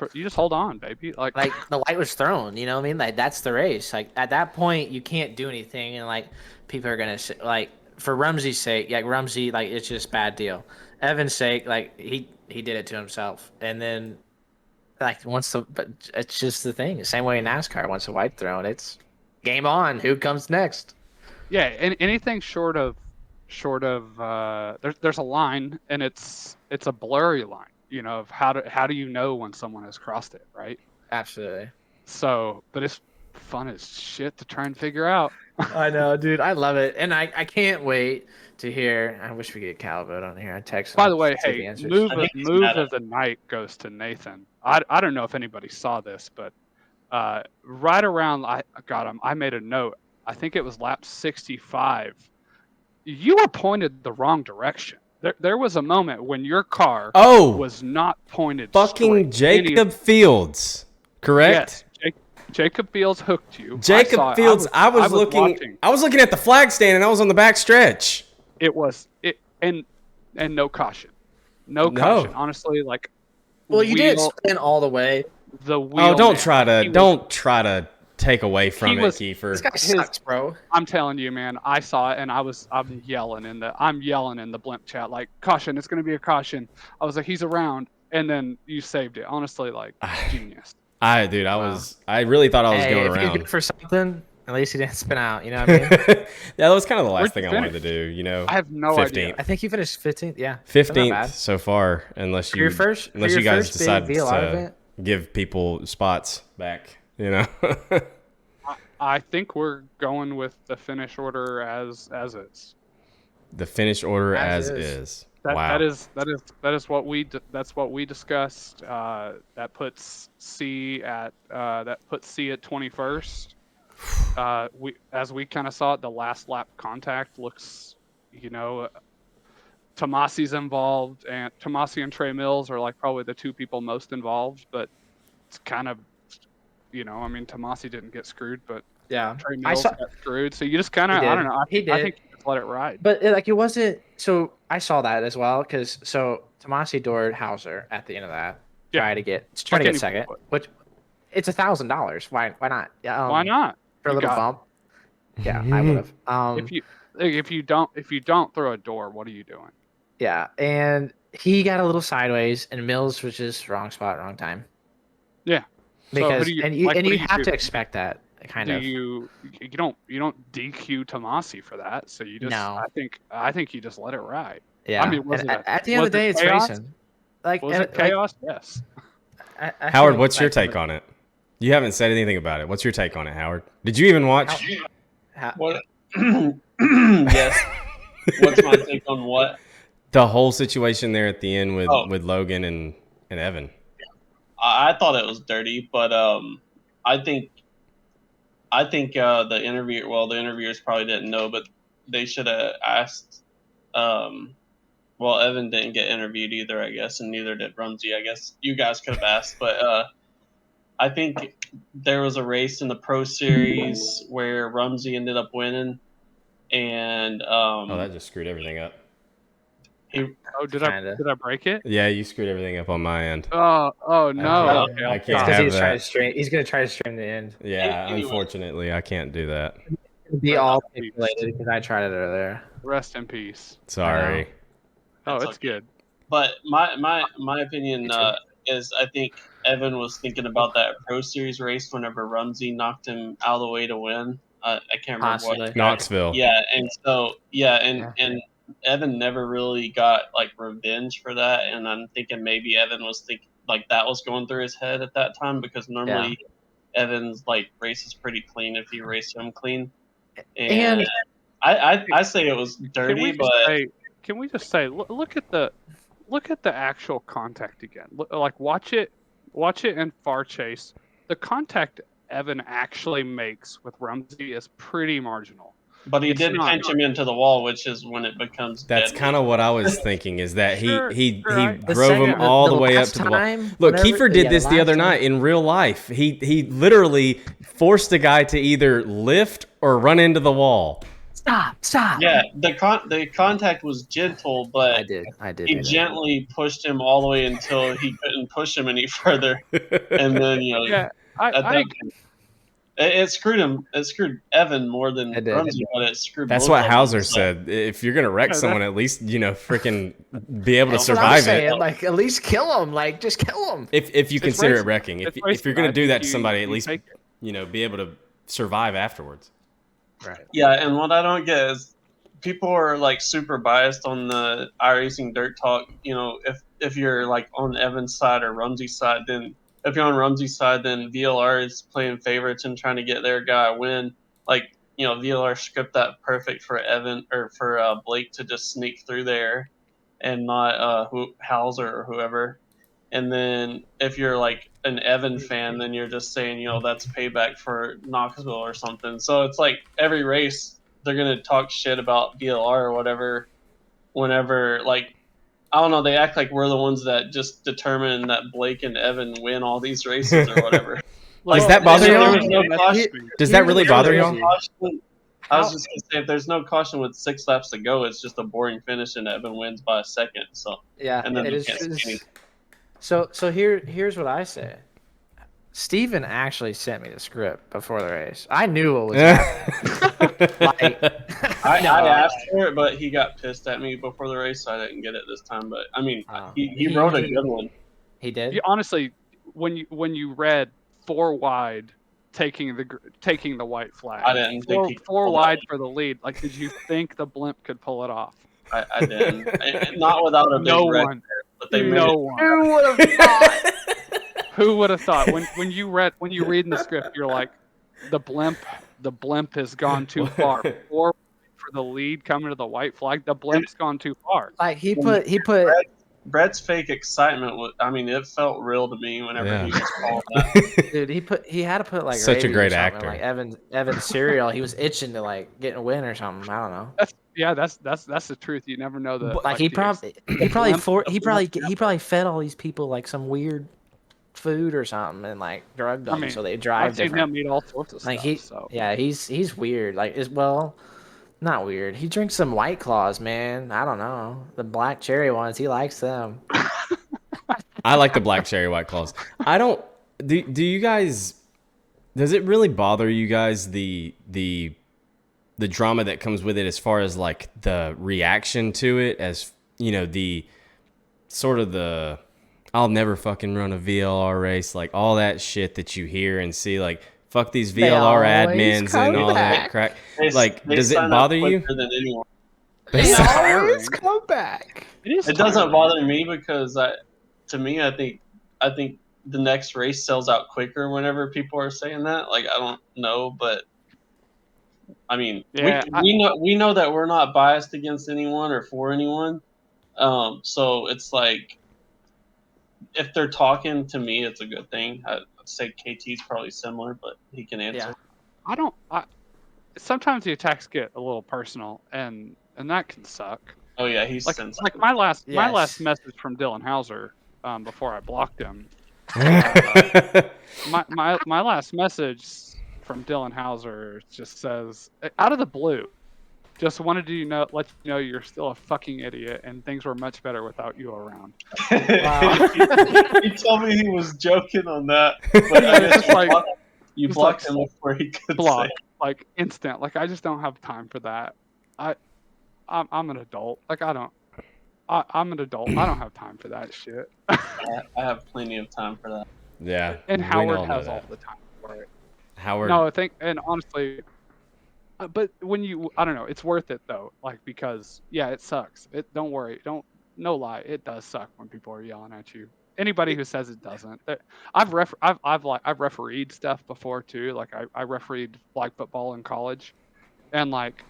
baby. Like The white was thrown. You know what I mean? Like, that's the race. Like, at that point, you can't do anything, and like, people are gonna say, like, for Rumsey's sake, like Rumsey, like, it's just bad deal. Evan's sake, like, he did it to himself, and then like but it's just the thing. Same way in NASCAR. Once the white thrown, it's game on. Who comes next? yeah, anything short of short of there's a line, and it's a blurry line, you know, of how do you know when someone has crossed it, right? Absolutely. So, but it's fun as shit to try and figure out. I know, dude. I love it, and I can't wait to hear. I wish we could get Calav on here. I text him. By the way, see if he hey, answers. move of the night goes to Nathan. I don't know if anybody saw this, but right around I got him. I made a note. I think it was lap 65. You were pointed the wrong direction. There was a moment when your car was not pointed fucking straight. Jacob Fields, correct? Yes, Jacob Fields hooked you. Jacob Fields. I was looking at the flag stand, and I was on the back stretch. And no caution, no caution. Honestly, like. Well, you didn't spin all the way. The wheel. Oh, don't try to take away from it, Kiefer. This guy sucks, bro. I'm telling you, man. I saw it, and I'm yelling in the blimp chat like, caution! It's gonna be a caution. I was like, he's around, and then you saved it. Honestly, like genius. I really thought I was going if around. You're good for something. At least he didn't spin out. You know what I mean? Yeah, that was kind of the last thing I wanted to do. You know, I have no 15th. idea. I think you finished 15th. Yeah, 15th so far, unless you guys decide to give people spots back. You know. I think we're going with the finish order as is. The finish order as is. Wow. That is what we discussed. That puts C at 21st. We kind of saw it, the last lap contact looks, you know, Tomasi's involved, and Tomasi and Trey Mills are like probably the two people most involved, but it's kind of, you know, I mean, Tomasi didn't get screwed, but yeah, Trey Mills got screwed. So you just kind of, I don't know. I think you just let it ride. But it wasn't. So I saw that as well because Tomasi doored Hauser at the end of that. Trying to get second, which it's $1,000. Why not? Yeah. Why not? For a little bump. Yeah, I would have. If you don't throw a door, what are you doing? Yeah, and he got a little sideways, and Mills was just wrong spot, wrong time. Yeah. Because you have to expect that kind of. You don't DQ Tomasi for that, so you just. No. I think you just let it ride. Yeah. I mean, at the end of the day, it's racing. Like, was it chaos? Yes. Howard, what's your take on it? You haven't said anything about it. What's your take on it, Howard? Did you even watch? What? Yes. What's my take on what? The whole situation there at the end with Logan and Evan. I thought it was dirty, but I think the interviewers probably didn't know, but they should have asked. Evan didn't get interviewed either, I guess, and neither did Rumsey. I guess you guys could have asked, but I think there was a race in the Pro Series where Rumsey ended up winning, and that just screwed everything up. Did I break it? Yeah, you screwed everything up on my end. Oh no! I can't have that. He's gonna try to stream the end. Yeah, unfortunately, I can't do that. It'll be all manipulated because I tried it earlier. Rest in peace. Sorry. It's good. But my opinion is I think Evan was thinking about that Pro Series race whenever Rumsey knocked him out of the way to win. I can't remember what. Knoxville. Yeah, and Evan never really got like revenge for that, and I'm thinking maybe Evan was thinking like that was going through his head at that time because normally Evan's like races pretty clean if you race him clean, and I say it was dirty, can we just say look at the actual contact again? Like watch it in Far Chase. The contact Evan actually makes with Rumsey is pretty marginal. But he did pinch him into the wall, which is when it becomes. That's kind of what I was thinking. Is that he drove him all the way up to the wall. Look, Kiefer did this the other night in real life. He literally forced the guy to either lift or run into the wall. Stop. Yeah, the contact was gentle, but I did. He gently pushed him all the way until he couldn't push him any further, and then it screwed him. It screwed Evan more than Rumsey, but it screwed. That's what Hauser said. If you're gonna wreck someone, at least freaking be able to survive it. Like at least kill him. Like just kill him. If you consider it wrecking, if you're gonna do that to somebody, at least be able to survive afterwards. Right. Yeah, and what I don't get is people are like super biased on the iRacing Dirt Talk. You know, if you're like on Evan's side or Rumsey's side, then if you're on Rumsey's side, then VLR is playing favorites and trying to get their guy a win. Like, you know, VLR script that perfect for Evan or for Blake to just sneak through there and not Hauser or whoever. And then if you're like an Evan fan, then you're just saying, you know, that's payback for Knoxville or something. So it's like every race they're gonna talk shit about VLR or whatever. Whenever like I don't know, they act like we're the ones that just determine that Blake and Evan win all these races or whatever. Does that bother there y'all? was no caution. Does that really bother There was y'all? no caution. I was just gonna say, if there's no caution with 6 laps to go, it's just a boring finish and Evan wins by a second. So Yeah, and then it they is. can't see anything. So here's what I say. Steven actually sent me the script before the race. I knew what was happening. I asked for it, but he got pissed at me before the race, so I didn't get it this time. But I mean, he wrote a good one. He did. You, honestly, when you read 4 wide, taking the white flag, I didn't think he could four pull wide that. for the lead. Like, did you think the blimp could pull it off? I didn't. Not without a big No red one. there, but they No made one. Who would have thought? Who would have thought? When you read in the script, you're like, the blimp has gone too far. For the lead coming to the white flag, the blimp's gone too far. Like he put Brett's fake excitement was. I mean, it felt real to me whenever he was calling that. Dude, he had to put like Such a Ravy or great something, actor. like Evan's cereal. He was itching to like get a win or something. I don't know. That's the truth. You never know the Like he probably fed all these people like some weird food or something and like drugged them so they drive I've seen different. him eat all sorts of Like stuff. he's weird. Like not weird. He drinks some White Claws, man. I don't know, the black cherry ones. He likes them. I like the black cherry White Claws. I don't. Do you guys? Does it really bother you guys the drama that comes with it, as far as like the reaction to it, as you know, the sort of the I'll never fucking run a VLR race, like all that shit that you hear and see, like fuck these VLR admins and all that crap. Like, does it bother you? Than anyone. They always come back. It doesn't bother me because to me, I think the next race sells out quicker whenever people are saying that. Like, I don't know, but I mean, we know that we're not biased against anyone or for anyone. So it's like, if they're talking to me, it's a good thing. I'd say KT's probably similar, but he can answer. Yeah. Sometimes the attacks get a little personal, and that can suck. Oh yeah, he's like my last message from Dylan Hauser before I blocked him. My last message from Dylan Hauser just says, out of the blue, just wanted to let you know you're still a fucking idiot and things were much better without you around. Wow. He told me he was joking on that, but I guess you blocked him before he could say it. Like instant. Like, I just don't have time for that. I'm an adult. Like, I'm an adult. I don't have time for that shit. I have plenty of time for that. Yeah. And Howard has all the time for it. Howard. No, I think, and honestly, but I don't know, it's worth it though. Like, because it sucks. Don't worry. No lie. It does suck when people are yelling at you. Anybody who says it doesn't. I've refereed stuff before too. Like, I refereed flag football in college, and like,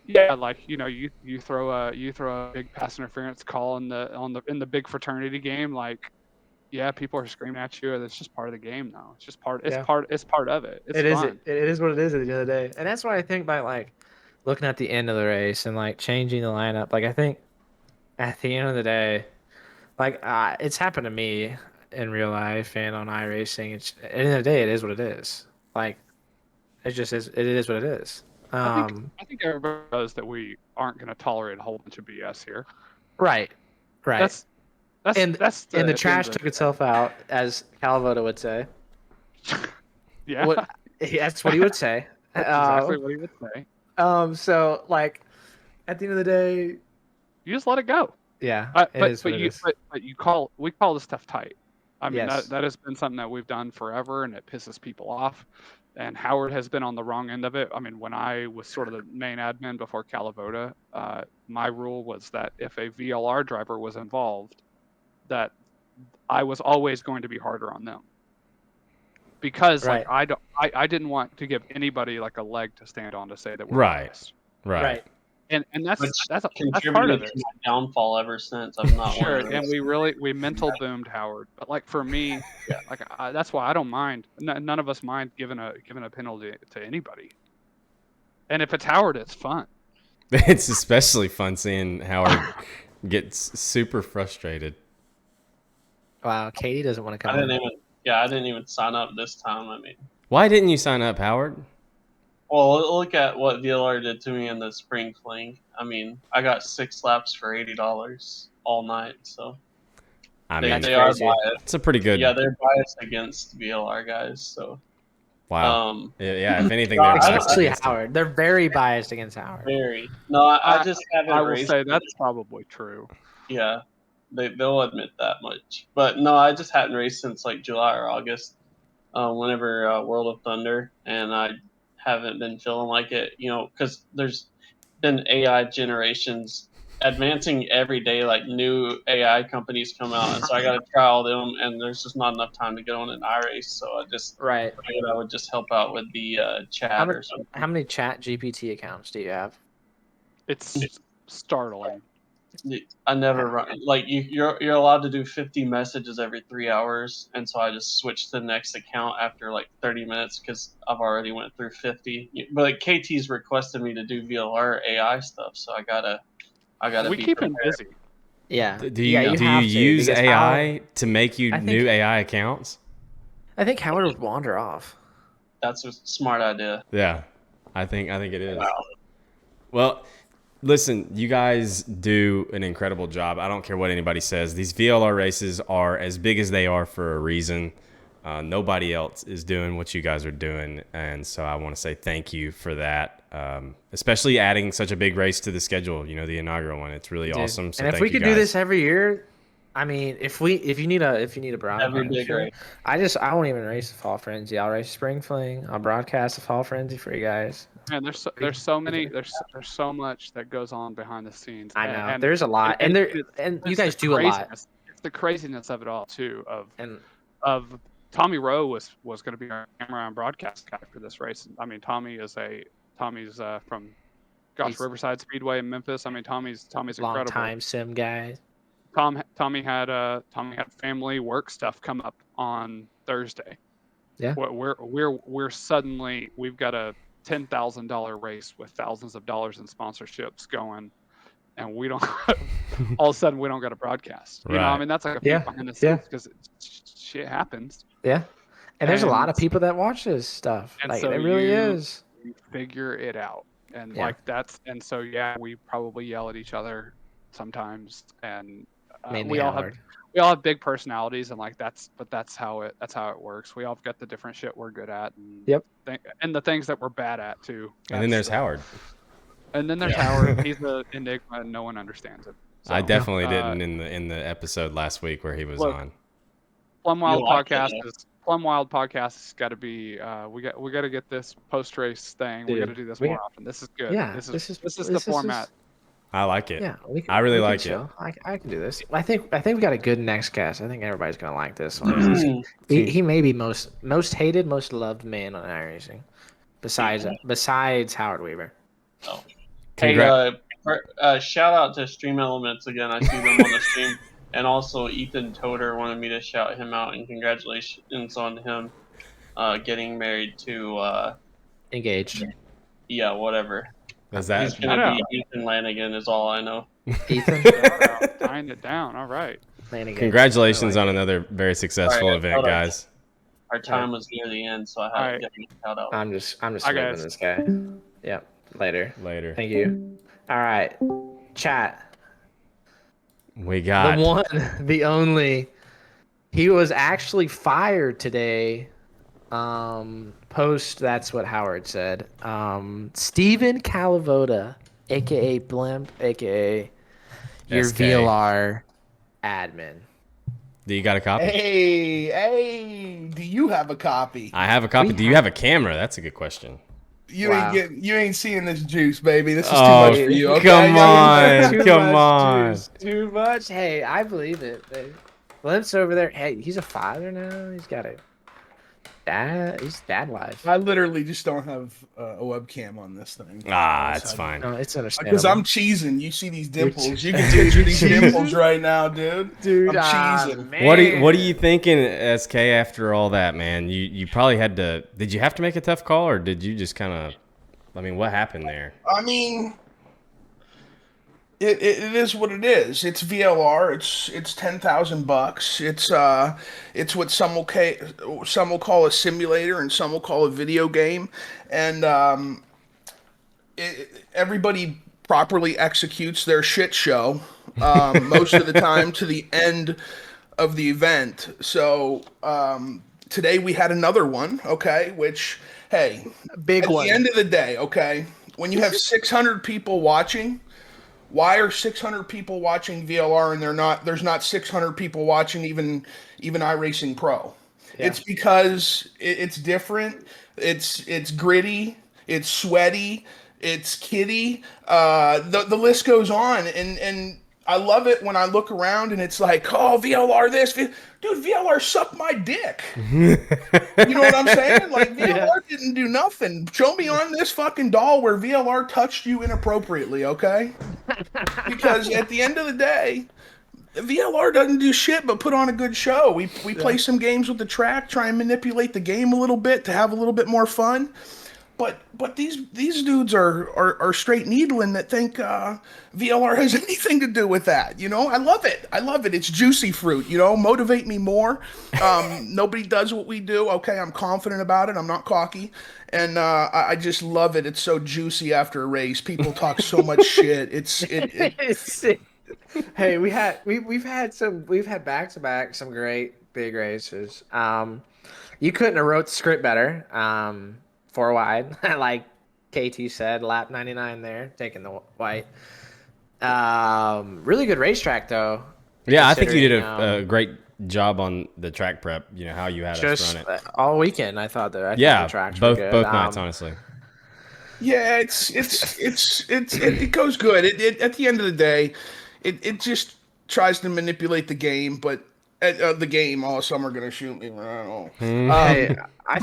you throw a big pass interference call in the big fraternity game. Like, people are screaming at you, and it's just part of the game now. It's just part. It's part of it. It's fun. It is what it is at the end of the day, and that's why I think by like looking at the end of the race and like changing the lineup. Like, I think at the end of the day, like it's happened to me in real life and on iRacing. It's at the end of the day, it is what it is. Like, it just is. It is what it is. I think everybody knows that we aren't going to tolerate a whole bunch of BS here. Right. That's the trash took itself out, as Calav would say. Yeah. That's what he would say. That's exactly what he would say. So like, at the end of the day, you just let it go. Yeah. We call this stuff tight. I mean, Yes. that has been something that we've done forever, and it pisses people off. And Howard has been on the wrong end of it. I mean, when I was sort of the main admin before Calavota, my rule was that if a VLR driver was involved, that I was always going to be harder on them. Because Right. like I didn't want to give anybody like a leg to stand on to say that we're Right. biased. Right. And that's Which that's part contributed of to it. my downfall ever since. I'm not one Sure, of and those. we mental boomed Howard, but like for me, like that's why I don't mind. None of us mind giving a penalty to anybody. And if it's Howard, it's fun. It's especially fun seeing Howard get super frustrated. Wow, Katie doesn't want to I come didn't on. even sign up this time. I mean, Why didn't you sign up, Howard? well, look at what VLR did to me in the spring fling. I mean, I got 6 laps for $80 all night. So I mean, they are crazy. biased. it's a pretty good. Yeah, they're biased against VLR guys. So Wow. Yeah. If anything, No, they're biased Especially against him. Howard. They're very biased against Howard. very. No, I just haven't I will raced. say that's probably true. Yeah, they'll admit that much. But no, I just hadn't raced since like July or August. Whenever World of Thunder, and I haven't been feeling like it, because there's been AI generations advancing every day, like new AI companies come out, and so I got to try all them, and there's just not enough time to get on an iRace, so I Right. figured I would just help out with the chat or something. How many Chat GPT accounts do you have? It's startling. I never run like you're allowed to do 50 messages every 3 hours, and so I just switched to the next account after like 30 minutes because I've already went through 50. But like, KT's requested me to do VLR AI stuff, so I gotta. We be keep him prepared. busy. Yeah. Do you have to, use because AI to make you I think- new AI accounts? I think Howard would wander off. That's a smart idea. Yeah, I think it is. Wow. Well, listen, you guys do an incredible job. I don't care what anybody says. These VLR races are as big as they are for a reason. Nobody else is doing what you guys are doing, and so I want to say thank you for that. Especially adding such a big race to the schedule. The inaugural one. It's really awesome. So and if thank we you could guys. do this every year, I mean, if you need a Every broadcast, big race. I won't even race the Fall Frenzy. I'll race Spring Fling. I'll broadcast the Fall Frenzy for you guys. And there's so many there's so much that goes on behind the scenes. I know And there's a lot, and you it's guys the do a lot. craziness. It's the craziness of it all too. And Of Tommy Rowe was going to be our camera and broadcast guy for this race. I mean, Tommy's from He's Riverside Speedway in Memphis. I mean, Tommy's long incredible. time sim guy. Tommy had family work stuff come up on Thursday. Yeah. We're suddenly we've got a $10,000 race with thousands of dollars in sponsorships going, and we don't all of a sudden we don't got a broadcast. You know, I Right. mean, that's like a Yeah. peek behind the Yeah. scenes because shit happens. Yeah. And there's a lot of And- people that watch this stuff. and Like so it really you- is. You figure it out, and Yeah. so yeah, we probably yell at each other sometimes, and Mainly we all Howard. have big personalities, and that's how it works. We all got the different shit we're good at, and Yep. and the things that we're bad at too. And then there's That's- Howard. And then there's Howard. He's an enigma, and no one understands it. I So, definitely didn't in the episode last week where he was look, on. Plum Wild like it, podcast yeah. is Plum Wild podcast has got to be. We got to get this post race thing. We got to Dude, do this we more got- often. This is good. Yeah, This is this the is format. I like it. Yeah, I really we can like it. chill. I can do this. I think we got a good next cast. I think everybody's gonna like this one. He may be most hated, most loved man on iRacing, besides Howard Weaver. Oh. Congra- Hey, shout out to Stream Elements again. I see them on the stream, and also Ethan Toder wanted me to shout him out, and congratulations on him getting married to Engaged. yeah, whatever. Is He's that gonna be Ethan Lanigan is all I know. Ethan. Tying it down. All right. Lanigan. congratulations I on like another very successful All right, event, hold on. guys. Our time was near the end, so I had All to right. give him a shout out. it. I'm just Hi, moving guys. this guy. Yep. Later. Later. Thank you. All right. Chat. We got The one, the only. He was actually fired today. That's what Howard said. Steven Calavota, aka Blimp, aka your SK. VLR admin. Do you got a copy? Hey, do you have a copy? I have a copy. Do you have a camera? That's a good question. You ain't seeing this juice, baby. This is too Oh, much for you. Okay? come on. Too Come much on. juice, too much. Hey, I believe it. Babe. Glimpse over there. Hey, he's a father now. He's got a dad. He's dad life. I literally just don't have a webcam on this thing. It's fine. No, it's understandable. Because I'm cheesing. You see these dimples. You can picture these dimples right now, dude. Dude, I'm cheesing. man. What are you thinking, SK, after all that, man? You probably had to. Did you have to make a tough call, or did you just kind of? I mean, what happened there? I mean, it is what it is. It's VLR. It's $10,000. It's what some will call a simulator and some will call a video game, and everybody properly executes their shit show most of the time to the end of the event. So today we had another one, okay, which, hey, at the end of the day, okay, when you have 600 people watching, why are 600 people watching VLR and there's not 600 people watching even iRacing Pro? Yeah. It's because it's different. It's gritty. It's sweaty. It's kiddie. The list goes on, and I love it when I look around and it's like, oh, VLR this, dude, VLR sucked my dick. You know what I'm saying? Like, VLR didn't do nothing. Show me on this fucking doll where VLR touched you inappropriately, okay? Because at the end of the day, VLR doesn't do shit but put on a good show. We play some games with the track, try and manipulate the game a little bit to have a little bit more fun. But these dudes are straight needling that think VLR has anything to do with that. You know, I love it. It's juicy fruit. You know, motivate me more. Nobody does what we do. Okay, I'm confident about it. I'm not cocky, and I just love it. It's so juicy after a race. People talk so much shit. Hey, we've had back to back some great big races. You couldn't have wrote the script better. 4 wide, like KT said, lap 99 there, taking the white. Really good racetrack though. Yeah, I think you did a great job on the track prep. You know how you had us run it all weekend. I thought the tracks both were good. nights, honestly. Yeah, it goes good. It at the end of the day, it just tries to manipulate the game, but the game, some are gonna shoot me. I don't know. Hey, I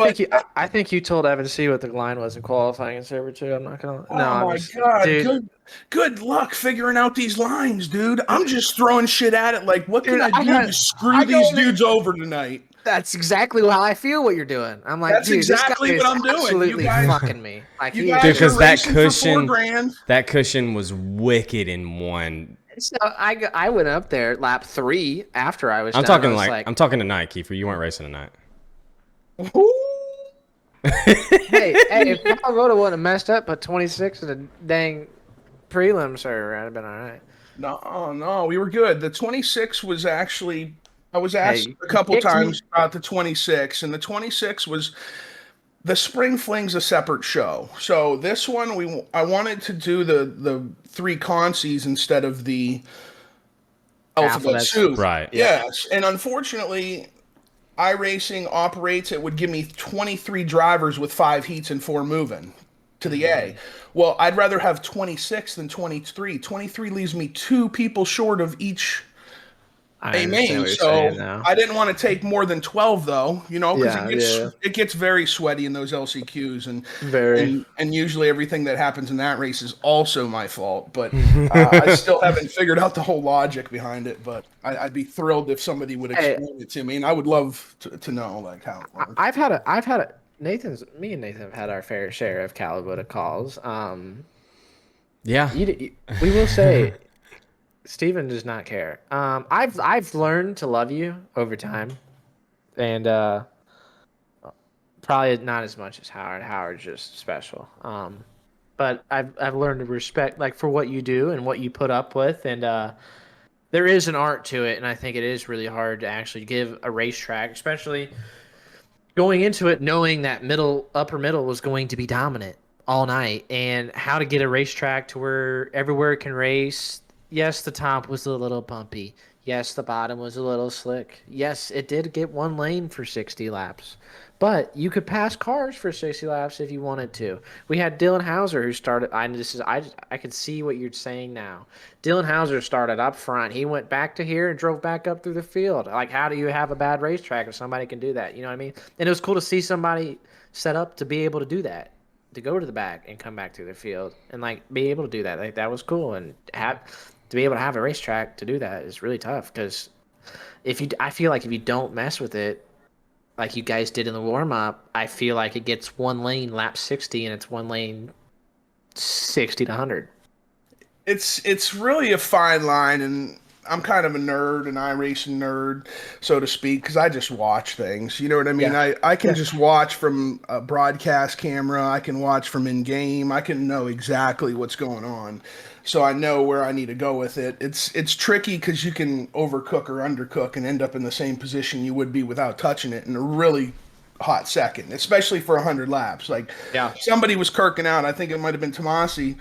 think you told Evan C what the line was in qualifying in server 2. I'm not gonna. God, dude. Good luck figuring out these lines, dude. I'm just throwing shit at it. Like, what can I do to screw these dudes over tonight? That's exactly how I feel. What you're doing, I'm like, that's dude, exactly this guy what I'm doing. Absolutely fucking me. Like, because that cushion was wicked in one. So I went up there lap 3 after I was. I'm talking tonight, Kiefer. You weren't racing tonight. hey, if Paul Rhoda wouldn't have messed up, but 26 in the dang prelim server, I'd have been all right. No, we were good. The 26 was actually, I was asked a couple times about the 26, and the 26 was, the Spring Fling's a separate show. So this one, I wanted to do the 3 consies instead of the alphabet soup. Right. Yes, and unfortunately, iRacing operates, it would give me 23 drivers with 5 heats and 4 moving to the A. Well, I'd rather have 26 than 23. 23 leaves me 2 people short of each A main. So I didn't want to take more than 12 though, you know, because it gets very sweaty in those LCQs, and usually everything that happens in that race is also my fault. But I still haven't figured out the whole logic behind it. But I'd be thrilled if somebody would explain it to me, and I would love to know like how it works. I've had a me and Nathan have had our fair share of Calav calls. Yeah, we will say. Steven does not care. I've learned to love you over time, and probably not as much as Howard. Howard's just special. But I've learned to respect for what you do and what you put up with, and there is an art to it, and I think it is really hard to actually give a racetrack, especially going into it knowing that upper middle was going to be dominant all night, and how to get a racetrack to where everywhere it can race. Yes, the top was a little bumpy. Yes, the bottom was a little slick. Yes, it did get one lane for 60 laps. But you could pass cars for 60 laps if you wanted to. We had Dylan Hauser who started. I could see what you're saying now. Dylan Hauser started up front. He went back to here and drove back up through the field. Like, how do you have a bad racetrack if somebody can do that? You know what I mean? And it was cool to see somebody set up to be able to do that, to go to the back and come back through the field and like be able to do that. Like, that was cool, and to be able to have a racetrack to do that is really tough because I feel like if you don't mess with it, like you guys did in the warm up, I feel like it gets one lane lap 60 and it's one lane 60 to 100. It's really a fine line, and I'm kind of a nerd, an iRacing nerd, so to speak, because I just watch things. You know what I mean? Yeah. I can just watch from a broadcast camera. I can watch from in game. I can know exactly what's going on, so I know where I need to go with it. It's tricky because you can overcook or undercook and end up in the same position you would be without touching it in a really hot second, especially for 100 laps. Like, somebody was kirking out. I think it might have been Tomasi.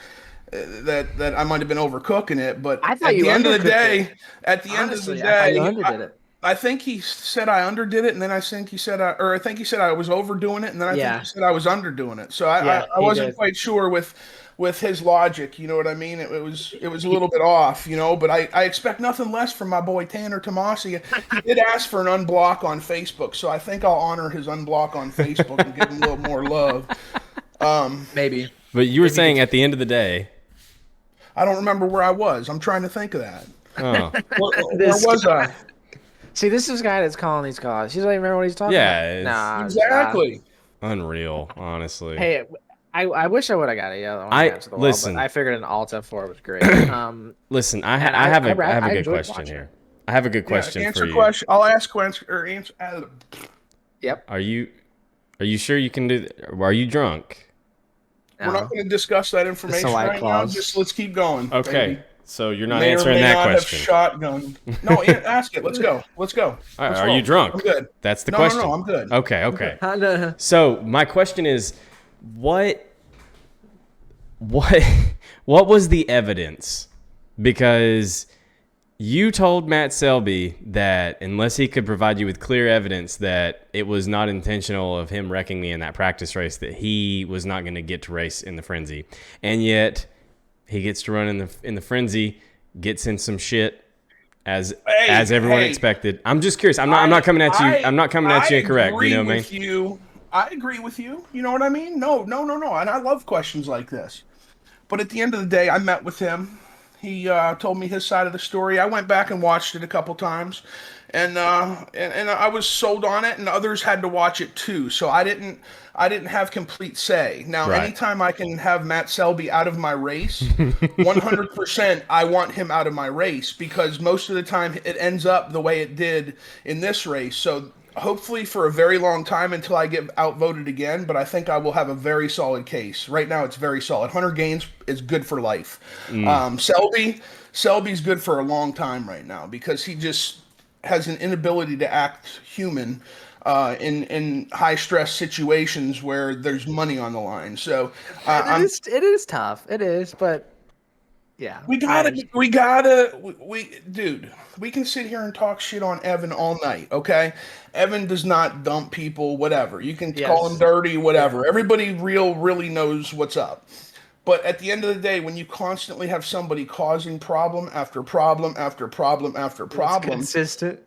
That I might have been overcooking it, but I at thought the you end of the undercooked day, it. at the end of the Honestly, I thought you day, underdid it. I think he said I underdid it, and then I think he said I was overdoing it, and then I think he said I was underdoing it. So I wasn't quite sure with his logic. You know what I mean? It was a little bit off, you know. But I expect nothing less from my boy Tanner Tomasi. He did ask for an unblock on Facebook, so I think I'll honor his unblock on Facebook and give him a little more love. Maybe. But you were saying at the end of the day. I don't remember where I was. I'm trying to think of that. Oh. Where was I? See, this is a guy that's calling these calls. He doesn't even remember what he's talking about. Nah, exactly. Unreal, honestly. Hey, I wish I would have got a yellow. Listen. But I figured an Alta 4 was great. Listen, I have a good question here. I have a good question for you. Question. I'll ask question or answer. Yep. Are you sure you can do that? Are you drunk? We're not going to discuss that information right now. Just let's keep going. Okay. Baby. So you're not answering that question. Shotgun. No, ask it. Let's go. All right, are you drunk? I'm good. That's the question. No, I'm good. Okay. So my question is, what was the evidence? Because you told Matt Selby that unless he could provide you with clear evidence that it was not intentional of him wrecking me in that practice race, that he was not going to get to race in the Frenzy. And yet he gets to run in the Frenzy, gets in some shit as everyone expected. I'm just curious. I'm not coming at you. I'm not coming at you incorrect. You know what I mean? I agree with you. You know what I mean? No. And I love questions like this. But at the end of the day, I met with him. He told me his side of the story. I went back and watched it a couple times, and I was sold on it, and others had to watch it too. So I didn't have complete say. Now, anytime I can have Matt Selby out of my race, 100%, I want him out of my race because most of the time it ends up the way it did in this race. So hopefully for a very long time until I get outvoted again, but I think I will have a very solid case. Right now it's very solid. Hunter Gaines is good for life. Selby's good for a long time right now because he just has an inability to act human in high stress situations where there's money on the line. So it is tough. It is, but yeah. Dude, we can sit here and talk shit on Evan all night, okay? Evan does not dump people, whatever. You can call him dirty, whatever. Yeah. Everybody really knows what's up. But at the end of the day, when you constantly have somebody causing problem after problem after problem after problem, it's consistent,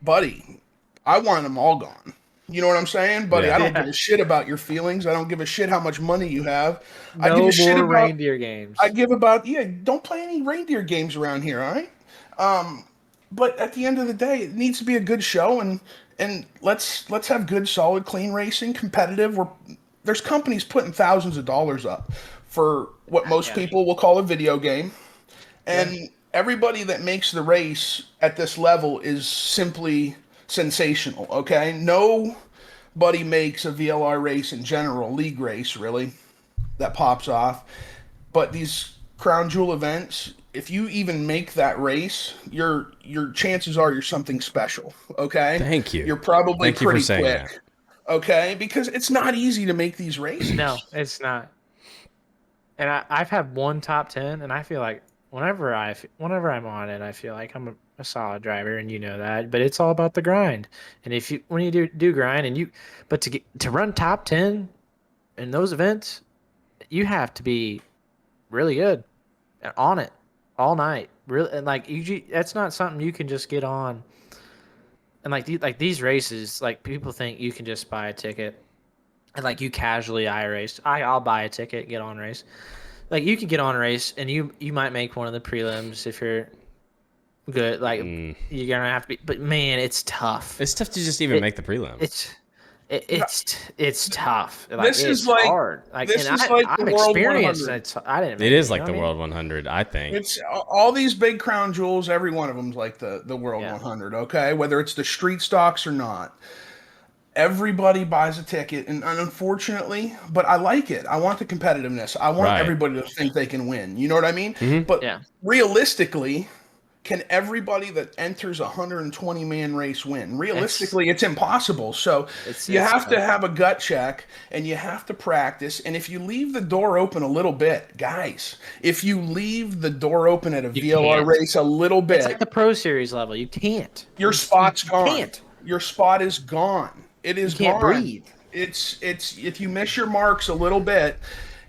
buddy, I want them all gone. You know what I'm saying, buddy? Yeah. I don't give a shit about your feelings. I don't give a shit how much money you have. I give a shit about reindeer games. Don't play any reindeer games around here, all right? But at the end of the day, it needs to be a good show, and let's have good, solid, clean racing, competitive. There's companies putting thousands of dollars up for what most people will call a video game, and everybody that makes the race at this level is simply sensational. Okay, nobody makes a VLR race in general, league race really, that pops off. But these crown jewel events, if you even make that race, your chances are you're something special. Okay, thank you. You're probably pretty quick. That. Okay, because it's not easy to make these races. No, it's not. And I've had one top 10, and I feel like whenever I'm on it, I feel like I'm a solid driver, and you know that. But it's all about the grind. And if you when you do grind, but to run top 10 in those events, you have to be really good on it all night. Really, and like that's not something you can just get on. And like these races, like people think you can just buy a ticket and like you casually iRace. I'll buy a ticket, get on race. Like you can get on a race and you might make one of the prelims if you're good. Like you're gonna have to be, but man, it's tough. It's tough to just even make the prelim. It's tough. Like, this is like hard. Like, this and is like I've the World experienced 100. it. I didn't. It is like the World 100. I think it's all these big crown jewels. Every one of them's like the World 100. Okay, whether it's the street stocks or not. Everybody buys a ticket, and unfortunately, but I like it. I want the competitiveness. I want everybody to think they can win. You know what I mean? Mm-hmm. But realistically, can everybody that enters a 120-man race win? Realistically, it's impossible. So you have to have a gut check, and you have to practice. And if you leave the door open a little bit, guys, if you leave the door open at a VLR race a little bit, it's like the Pro Series level. You can't. Your spot's gone. Can't. Your spot is gone. It is you can't gone. breathe. It's if you miss your marks a little bit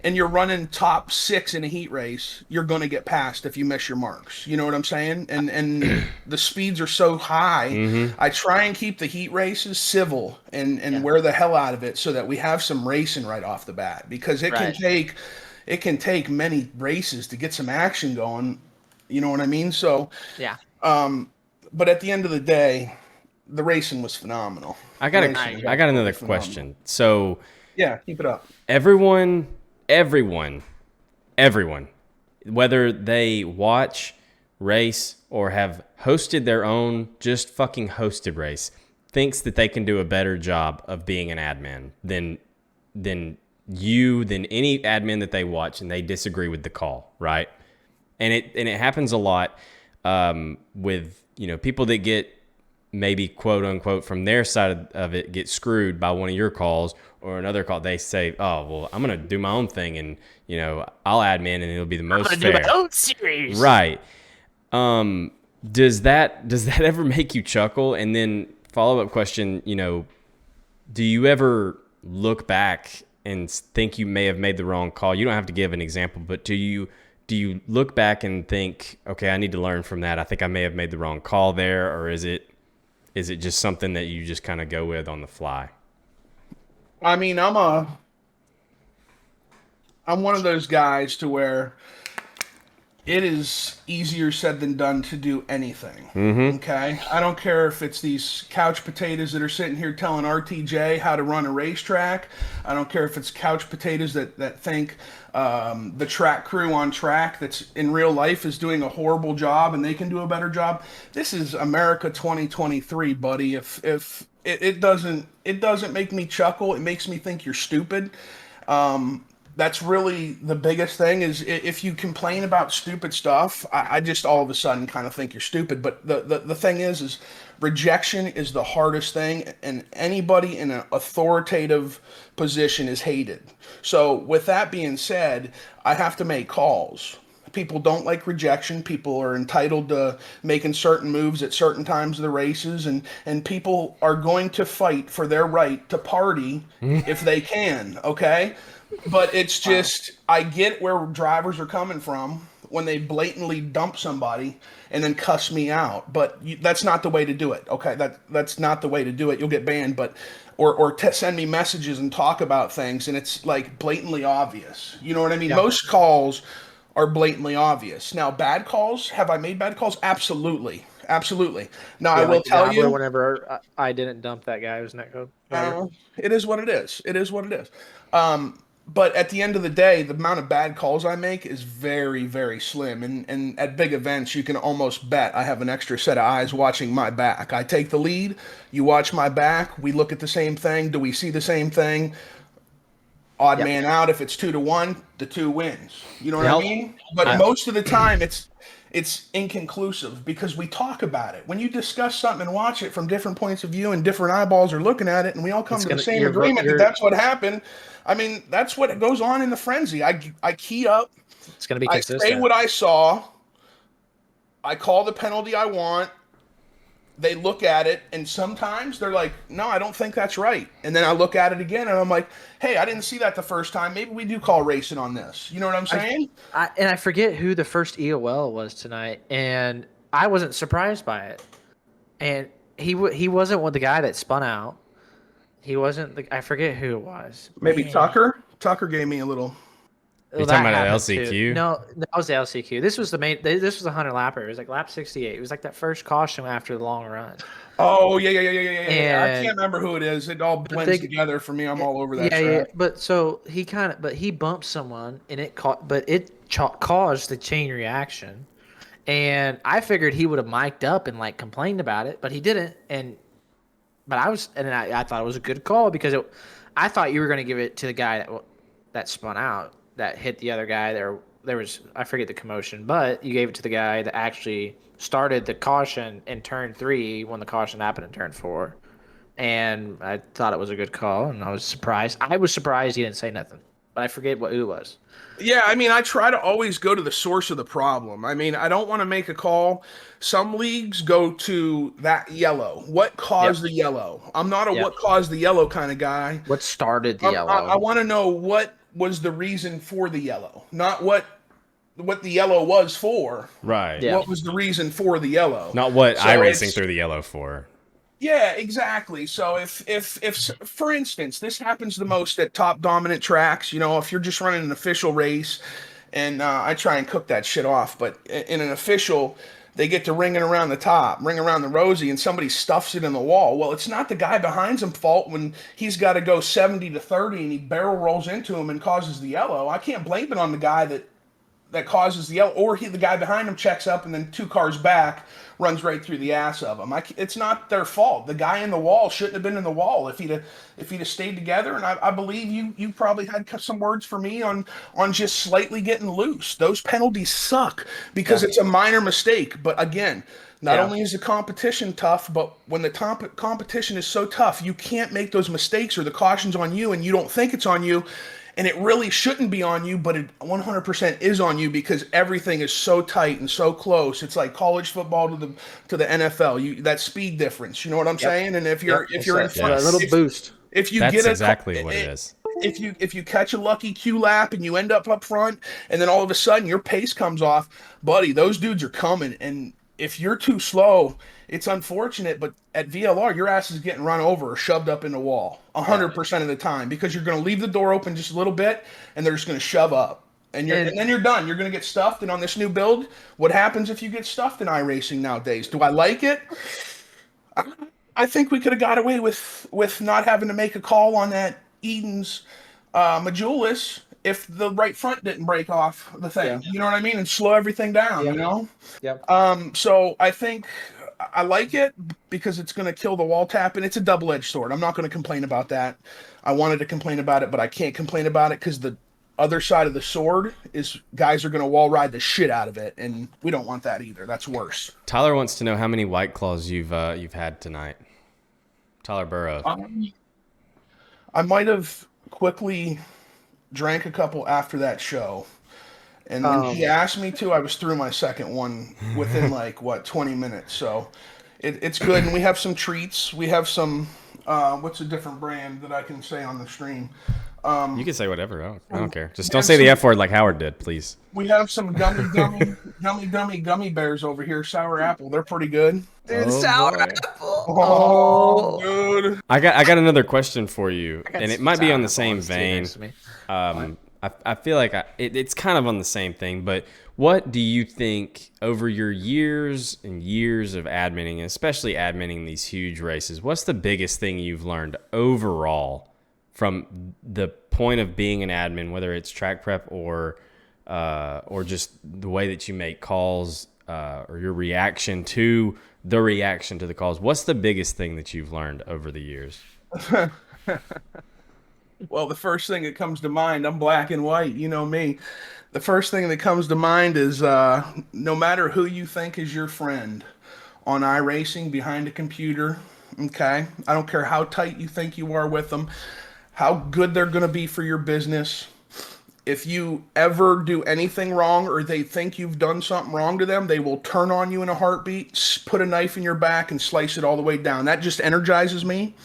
and you're running top 6 in a heat race, you're going to get passed if you miss your marks. You know what I'm saying? And the speeds are so high. Mm-hmm. I try and keep the heat races civil and wear the hell out of it so that we have some racing right off the bat, because it can take many races to get some action going. You know what I mean? So but at the end of the day, the racing was phenomenal. I got another question. So yeah, keep it up. Everyone, whether they watch, race, or have hosted their own just fucking hosted race, thinks that they can do a better job of being an admin than any admin that they watch, and they disagree with the call, right? And it happens a lot with people that get maybe quote unquote from their side of it get screwed by one of your calls or another call. They say, "Oh, well, I'm gonna do my own thing, and I'll admin, and it'll be the most fair." I'm gonna do my own series, right? Does that ever make you chuckle? And then follow up question: do you ever look back and think you may have made the wrong call? You don't have to give an example, but do you look back and think, okay, I need to learn from that. I think I may have made the wrong call there, or is it just something that you just kind of go with on the fly? I mean, I'm one of those guys to where it is easier said than done to do anything. Mm-hmm. Okay? I don't care if it's these couch potatoes that are sitting here telling RTJ how to run a racetrack. I don't care if it's couch potatoes that think the track crew on track that's in real life is doing a horrible job and they can do a better job. This is America 2023, buddy. If it doesn't make me chuckle, it makes me think you're stupid. That's really the biggest thing, is if you complain about stupid stuff, I just all of a sudden kind of think you're stupid. But the thing is rejection is the hardest thing, and anybody in an authoritative position is hated. So with that being said, I have to make calls. People don't like rejection. People are entitled to making certain moves at certain times of the races, and people are going to fight for their right to party if they can, okay? But it's just, I get where drivers are coming from when they blatantly dump somebody and then cuss me out. But that's not the way to do it, okay? That's not the way to do it. You'll get banned, but or send me messages and talk about things, and it's like blatantly obvious. You know what I mean? Yeah. Most calls are blatantly obvious. Now, bad calls, have I made bad calls? Absolutely. Absolutely. Now, I will tell you. Whenever I didn't dump that guy who's netcode. It is what it is. It is what it is. But at the end of the day, the amount of bad calls I make is very, very slim. And at big events, you can almost bet I have an extra set of eyes watching my back. I take the lead. You watch my back. We look at the same thing. Do we see the same thing? Odd man out. If it's 2-1, the 2 wins. You know what I mean? But most of the time, it's inconclusive because we talk about it. When you discuss something and watch it from different points of view and different eyeballs are looking at it, and we all come to the same agreement that that's what happened. I mean, that's what goes on in the frenzy. I key up. It's going to be consistent. I say what I saw. I call the penalty I want, they look at it, and sometimes they're like, no, I don't think that's right. And then I look at it again, and I'm like, hey, I didn't see that the first time. Maybe we do call racing on this. You know what I'm saying? I forget who the first EOL was tonight, and I wasn't surprised by it. And he wasn't the guy that spun out. He wasn't I forget who it was. Maybe Man. Tucker. Tucker gave me a little. You're talking about an LCQ? No, that was the LCQ. This was the main. This was the 100 lapper. It was like lap 68. It was like that first caution after the long run. Oh yeah. I can't remember who it is. It all blends together for me. I'm all over that. Yeah. But so he bumped someone, and it caused the chain reaction. And I figured he would have mic'd up and like complained about it, but he didn't. But I thought it was a good call because I thought you were going to give it to the guy that spun out, that hit the other guy. There was, I forget the commotion, but you gave it to the guy that actually started the caution in turn 3 when the caution happened in turn 4. And I thought it was a good call, and I was surprised. I was surprised he didn't say nothing, but I forget who it was. Yeah, I mean, I try to always go to the source of the problem. I mean, I don't want to make a call. Some leagues go to that yellow. What caused the yellow? I'm not a what caused the yellow kind of guy. What started the yellow? I want to know what was the reason for the yellow, not what the yellow was for. Right. Yeah. What was the reason for the yellow? Not what iRacing threw the yellow for. Yeah, exactly. So if for instance, this happens the most at top dominant tracks, you know, if you're just running an official race, and I try and cook that shit off, but in an official, they get to ring around the rosy, and somebody stuffs it in the wall. Well, it's not the guy behind him fault when he's got to go 70 to 30 and he barrel rolls into him and causes the yellow. I can't blame it on the guy that causes the yellow, or the guy behind him checks up and then 2 cars back runs right through the ass of him. It's not their fault. The guy in the wall shouldn't have been in the wall if he'd have stayed together. And I believe you probably had some words for me on just slightly getting loose. Those penalties suck because it's a minor mistake. But again, not only is the competition tough, but when the competition is so tough, you can't make those mistakes or the caution's on you and you don't think it's on you. And it really shouldn't be on you, but it 100% is on you because everything is so tight and so close. It's like college football to the NFL. That speed difference, you know what I'm saying? And if you're in front, a little boost. If you That's get exactly what it is. If you catch a lucky Q lap and you end up front, and then all of a sudden your pace comes off, buddy, those dudes are coming. And if you're too slow, it's unfortunate, but at VLR, your ass is getting run over or shoved up in the wall 100% of the time because you're going to leave the door open just a little bit, and they're just going to shove up. And then you're done. You're going to get stuffed. And on this new build, what happens if you get stuffed in iRacing nowadays? Do I like it? I think we could have got away with not having to make a call on that Eden's Majulis if the right front didn't break off the thing. You know what I mean? And slow everything down, you know? Yep. So I think I like it because it's going to kill the wall tap, and it's a double-edged sword. I'm not going to complain about that. I wanted to complain about it, but I can't complain about it because the other side of the sword is guys are going to wall ride the shit out of it, and we don't want that either. That's worse. Tyler wants to know how many White Claws you've had tonight. Tyler Burrow. I might have quickly drank a couple after that show. And when he asked me to, I was through my second one within 20 minutes. So it's good. And we have some treats. We have some, what's a different brand that I can say on the stream? You can say whatever. I don't care. Just don't say the F word like Howard did, please. We have some gummy bears over here. Sour apple. They're pretty good. Dude, sour apple. Oh, dude. I got another question for you, and it might be on the same vein. I feel like it's kind of on the same thing, but what do you think over your years and years of adminning, and especially adminning these huge races, what's the biggest thing you've learned overall from the point of being an admin, whether it's track prep or just the way that you make calls or your reaction to the calls? What's the biggest thing that you've learned over the years? Well, the first thing that comes to mind, I'm black and white, you know me. The first thing that comes to mind is no matter who you think is your friend on iRacing behind a computer, okay? I don't care how tight you think you are with them, how good they're going to be for your business. if you ever do anything wrong or they think you've done something wrong to them, they will turn on you in a heartbeat, put a knife in your back, and slice it all the way down. That just energizes me.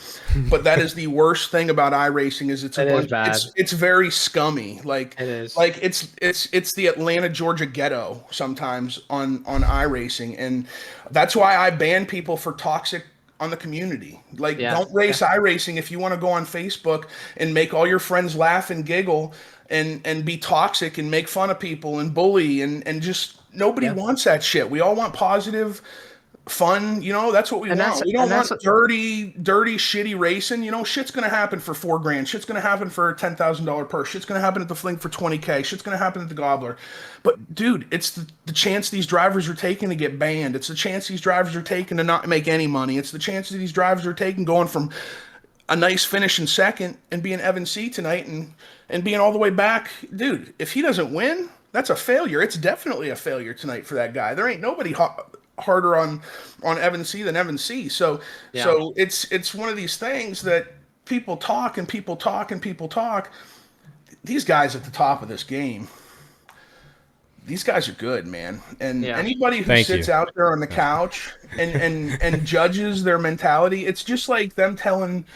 But that is the worst thing about iRacing is it's very scummy. Like it is. Like it's the Atlanta, Georgia ghetto sometimes on iRacing, and that's why I ban people for toxic on the community. Like, don't race iRacing if you want to go on Facebook and make all your friends laugh and giggle and be toxic and make fun of people and bully and just nobody wants that shit. We all want positive, fun, that's what we want. We don't want dirty, shitty racing. Shit's gonna happen for $4,000. Shit's gonna happen for a $10,000 purse. Shit's gonna happen at the Fling for $20K. Shit's gonna happen at the Gobbler. But dude, it's the chance these drivers are taking to get banned. It's the chance these drivers are taking to not make any money. It's the chance that these drivers are taking going from a nice finish in second and being Evan C tonight and being all the way back. Dude, if he doesn't win, that's a failure. It's definitely a failure tonight for that guy. There ain't nobody harder on Evan C than Evan C. So it's one of these things that people talk and people talk and people talk. These guys at the top of this game, these guys are good, man. And anybody who sits out there on the couch and judges their mentality, it's just like them telling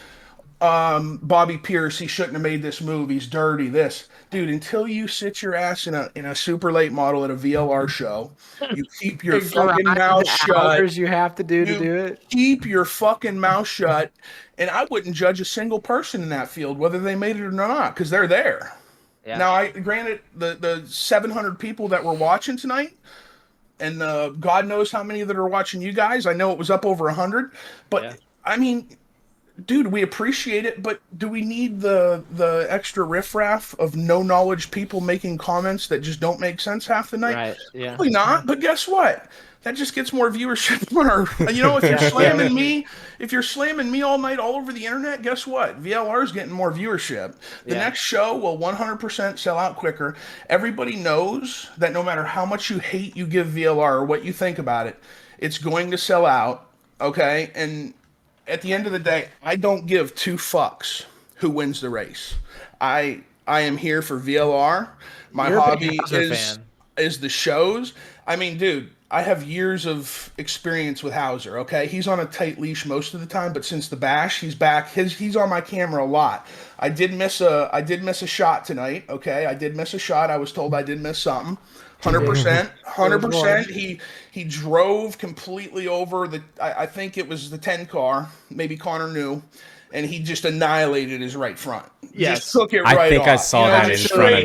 Bobby Pierce he shouldn't have made this move. He's dirty. This dude. Until you sit your ass in a super late model at a VLR show, you keep your fucking mouth shut. You have to do it. Keep your fucking mouth shut. And I wouldn't judge a single person in that field whether they made it or not because they're there. Yeah. Now, granted, the 700 people that were watching tonight, and God knows how many that are watching you guys. I know it was up over 100, but I mean. Dude, we appreciate it, but do we need the extra riffraff of no knowledge people making comments that just don't make sense half the night? Right. Yeah. Probably not. But guess what? That just gets more viewership on our. If you're slamming me all night all over the internet, guess what? VLR is getting more viewership. The next show will 100% sell out quicker. Everybody knows that no matter how much you hate you give VLR or what you think about it, it's going to sell out. Okay, and at the end of the day, I don't give two fucks who wins the race. I am here for VLR. My hobby is the shows. I mean, dude, I have years of experience with Hauser, okay? He's on a tight leash most of the time, but since the bash, he's back. He's on my camera a lot. I did miss a shot tonight, okay? I did miss a shot. I was told I did miss something. 100%. He drove completely over I think it was the 10 car, maybe Connor knew, and he just annihilated his right front. Yes. Just took it right off. I think I saw that in front of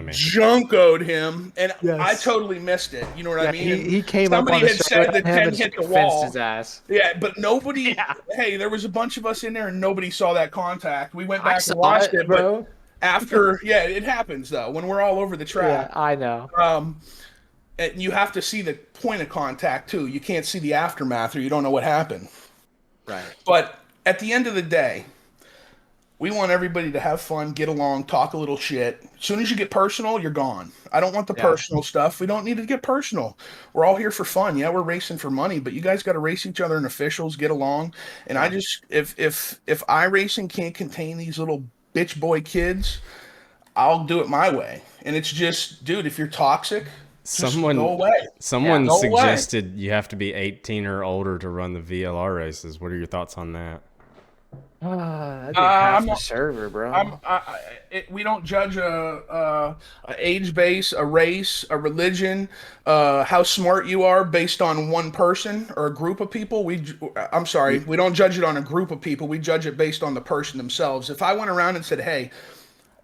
me. Junkoed him, and I totally missed it. You know what I mean? He came Somebody up on had said that 10 hit the wall. His ass. Yeah, but nobody. Hey, there was a bunch of us in there, and nobody saw that contact. We went back and watched it, bro. But after, it happens though when we're all over the track. Yeah, I know. And you have to see the point of contact too. You can't see the aftermath, or you don't know what happened. Right. But at the end of the day, we want everybody to have fun, get along, talk a little shit. As soon as you get personal, you're gone. I don't want the personal stuff. We don't need to get personal. We're all here for fun. Yeah, we're racing for money, but you guys got to race each other in officials, get along. And I just, if iRacing can't contain these little bitch boy kids, I'll do it my way. And it's just, dude, if you're toxic, go away. Someone suggested you have to be 18 or older to run the VLR races. What are your thoughts on that? That'd be half the server, bro. We don't judge a age base, a race, a religion, how smart you are based on one person or a group of people. We don't judge it on a group of people. We judge it based on the person themselves. If I went around and said, hey,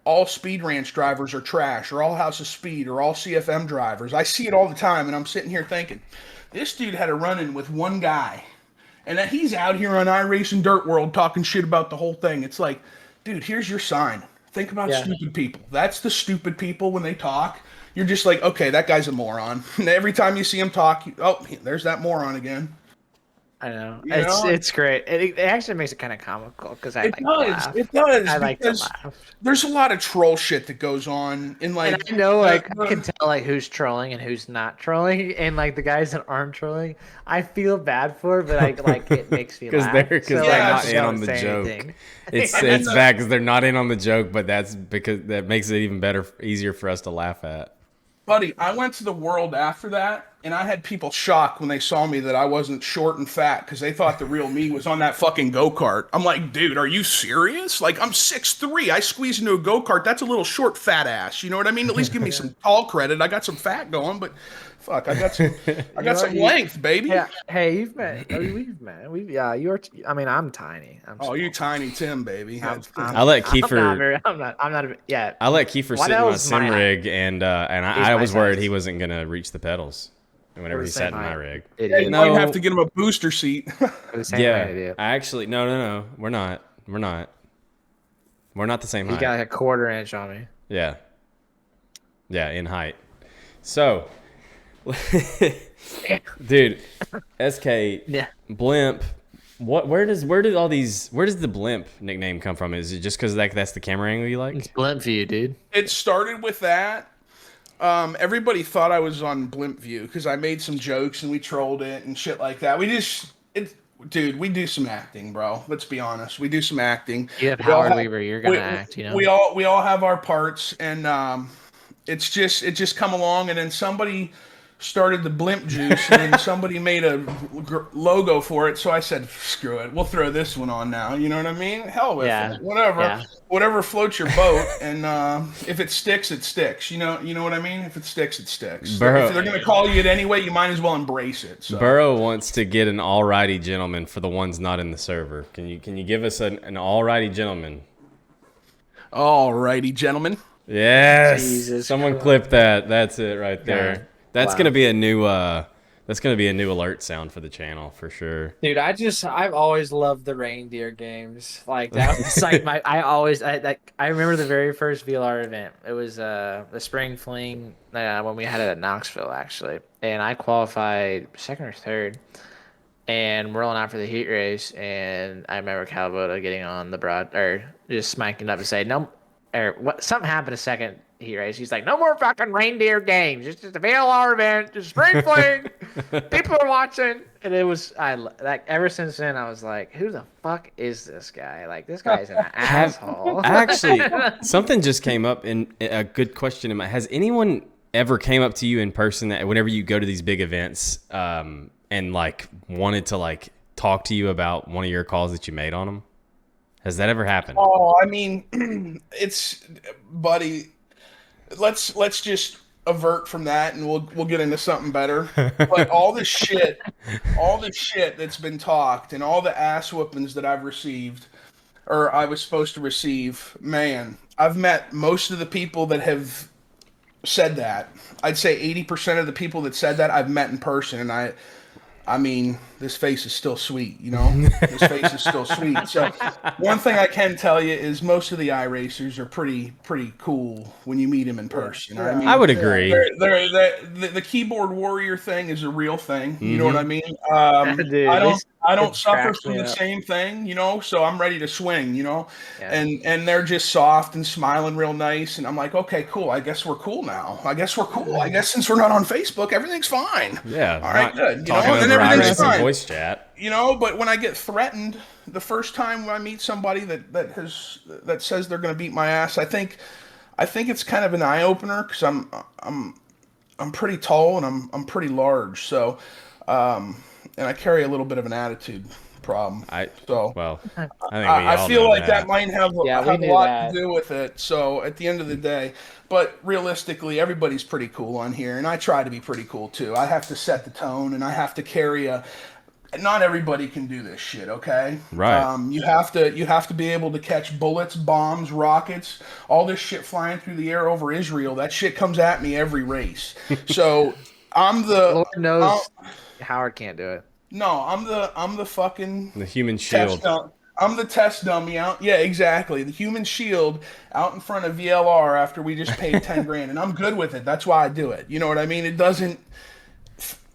all Speed Ranch drivers are trash, or all House of Speed, or all CFM drivers, I see it all the time, and I'm sitting here thinking, this dude had a run-in with one guy, and that he's out here on iRacing Dirt World talking shit about the whole thing. It's like, dude, here's your sign. Think about stupid people. That's the stupid people when they talk. You're just like, okay, that guy's a moron. And every time you see him talk, there's that moron again. I know. You know? It's great. It actually makes it kind of comical because I It like to does. laugh. It does. I like to because laugh. there's a lot of troll shit that goes on in like. And I know, like, I can tell like who's trolling and who's not trolling, and like the guys that aren't trolling, I feel bad for, but I like it makes me laugh. Because they're Yeah, not in don't on the joke. anything. It's bad because they're not in on the joke, but that's because that makes it even better, easier for us to laugh at. Buddy, I went to the World after that, and I had people shocked when they saw me that I wasn't short and fat because they thought the real me was on that fucking go-kart. I'm like, dude, are you serious? Like, I'm 6'3". I squeeze into a go-kart. That's a little short fat ass. You know what I mean? At least give me some tall credit. I got some fat going, but fuck, I got some length, baby. Yeah. Hey, you've met. We've met. You're. I mean, I'm tiny. I'm Oh, you tiny Tim, baby. I let Kiefer. I'm not. Yeah. I let Kiefer sit in my sim rig, and I was worried he wasn't gonna reach the pedals whenever he sat in my rig. Yeah, you might have to get him a booster seat. Yeah, I actually no, we're not the same height. You got like a 1/4 inch on me. Yeah, in height. So, dude, SK Blimp. Where does the Blimp nickname come from? Is it just because that's the camera angle you like? It's Blimp View, dude. It started with that. Everybody thought I was on Blimp View because I made some jokes and we trolled it and shit like that. We do some acting, bro. Let's be honest. We do some acting. You have Howard Weaver. You're gonna act. You know. We all have our parts, and it just come along, and then somebody started the Blimp juice, and then somebody made a logo for it. So I said, screw it, we'll throw this one on now. You know what I mean? Hell with it. Whatever floats your boat, and if it sticks, it sticks. You know what I mean? If it sticks, it sticks. Burrow, if they're gonna call you it anyway, you might as well embrace it. So. Burrow wants to get an alrighty gentleman for the ones not in the server. Can you give us an alrighty gentleman? Alrighty gentleman. Yes. Jesus Someone Christ. clip that. That's it right there. Yeah. That's Wow. gonna be a new alert sound for the channel for sure. Dude, I've always loved the reindeer games. Like that was like I remember the very first VLR event. It was the spring fling when we had it at Knoxville actually, and I qualified second or third, and we're rolling out for the heat race, and I remember Calvoda getting on the broad or just smacking up and say no, or what something happened a second. Heat race. He's like, no more fucking reindeer games. It's just a VLR event. Just spring fling. People are watching, and it was ever since then I was like, who the fuck is this guy? Like this guy's an asshole. Actually, something just came up in a good question in my. Has anyone ever came up to you in person that whenever you go to these big events, and like wanted to like talk to you about one of your calls that you made on them? Has that ever happened? Oh, I mean, it's buddy. Let's just avert from that, and we'll get into something better. But all the shit that's been talked, and all the ass whoopings that I've received, or I was supposed to receive, man, I've met most of the people that have said that. I'd say 80% of the people that said that I've met in person, and I mean, this face is still sweet, you know? This face is still sweet. So one thing I can tell you is most of the iRacers are pretty cool when you meet them in person. I mean, I would agree. The keyboard warrior thing is a real thing. You know what I mean? Dude, I don't suffer from the same thing, you know? So I'm ready to swing, you know? Yeah. And they're just soft and smiling real nice. And I'm like, okay, cool. I guess we're cool now. I guess since we're not on Facebook, everyth's fine. Yeah. All right, good. You know, Talking and over everything's iRacing fine. voice chat. You know, but when I get threatened, the first time I meet somebody that says they're going to beat my ass, I think it's kind of an eye opener because I'm pretty tall and I'm pretty large, so and I carry a little bit of an attitude problem. I think we all I feel know like that might have a lot to do with it. So at the end of the day, but realistically, everybody's pretty cool on here, and I try to be pretty cool too. I have to set the tone, and I have to carry a. Not everybody can do this shit, okay? Right. You have to be able to catch bullets, bombs, rockets, all this shit flying through the air over Israel. That shit comes at me every race. So I'm the Lord knows Howard can't do it. No, I'm the fucking the human shield. I'm the test dummy out. Yeah, exactly. The human shield out in front of VLR after we just paid 10 grand, and I'm good with it. That's why I do it. You know what I mean? It doesn't.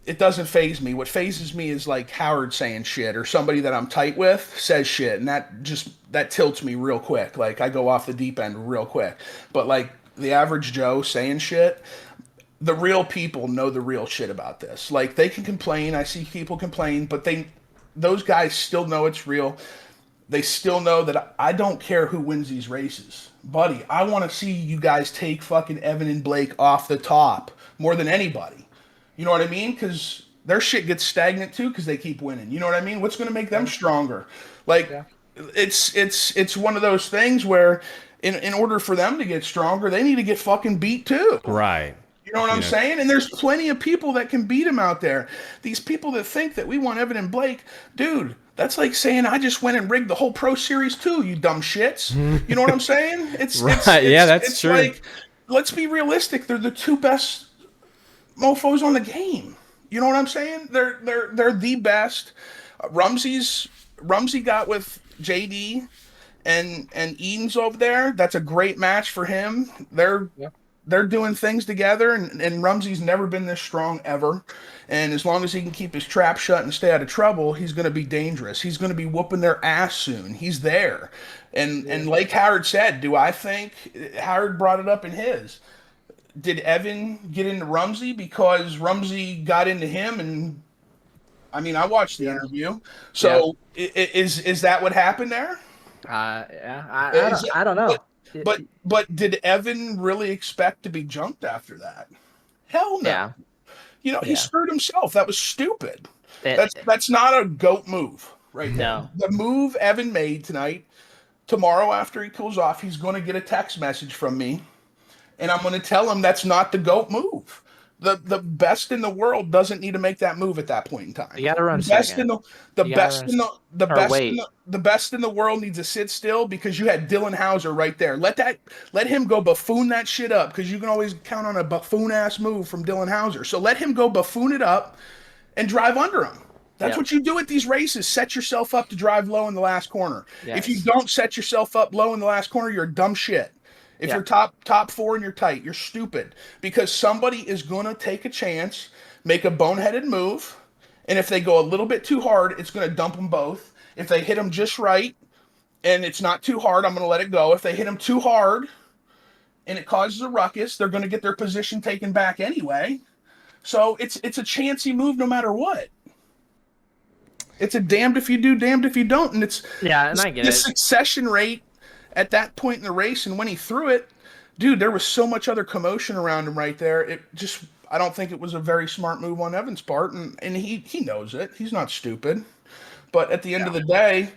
it doesn't phase me. What phases me is like Howard saying shit or somebody that I'm tight with says shit, and that tilts me real quick. Like I go off the deep end real quick. But like the average Joe saying shit, the real people know the real shit about this. Like they can complain. I see people complain, but those guys still know it's real. They still know that I don't care who wins these races. Buddy, I want to see you guys take fucking Evan and Blake off the top more than anybody. You know what I mean? Because their shit gets stagnant too because they keep winning. You know what I mean? What's going to make them stronger? Like, it's one of those things where in order for them to get stronger, they need to get fucking beat too. Right. You know what I'm saying? And there's plenty of people that can beat him out there. These people that think that we want Evan and Blake, dude, that's like saying I just went and rigged the whole Pro Series too, you dumb shits. You know what I'm saying? It's that's true. Like, let's be realistic. They're the two best mofos on the game. You know what I'm saying? They're the best. Rumsey got with JD and Eaton's over there. That's a great match for him. They're doing things together, and Rumsey's never been this strong ever. And as long as he can keep his trap shut and stay out of trouble, he's going to be dangerous. He's going to be whooping their ass soon. He's there. And like Howard said, do I think Howard brought it up in his? Did Evan get into Rumsey because Rumsey got into him? And I mean, I watched the interview. So is that what happened there? I don't know. But did Evan really expect to be jumped after that? Hell no. Yeah. You know, he screwed himself. That was stupid. That's not a GOAT move right there. No. The move Evan made tonight, tomorrow after he cools off, he's going to get a text message from me, and I'm going to tell him that's not the GOAT move. The best in the world doesn't need to make that move at that point in time. You got to run the best second. The best in the world needs to sit still because you had Dylan Hauser right there. Let him go buffoon that shit up because you can always count on a buffoon ass move from Dylan Hauser. So let him go buffoon it up and drive under him. That's what you do at these races. Set yourself up to drive low in the last corner. Yes. If you don't set yourself up low in the last corner, you're a dumb shit. If you're top four and you're tight, you're stupid because somebody is going to take a chance, make a boneheaded move, and if they go a little bit too hard, it's going to dump them both. If they hit them just right and it's not too hard, I'm going to let it go. If they hit them too hard and it causes a ruckus, they're going to get their position taken back anyway. So it's a chancy move no matter what. It's a damned if you do, damned if you don't, and I get the it. succession rate at that point in the race, and when he threw it, dude, there was so much other commotion around him right there. I don't think it was a very smart move on Evan's part, and he knows it. He's not stupid. But at the end of the day,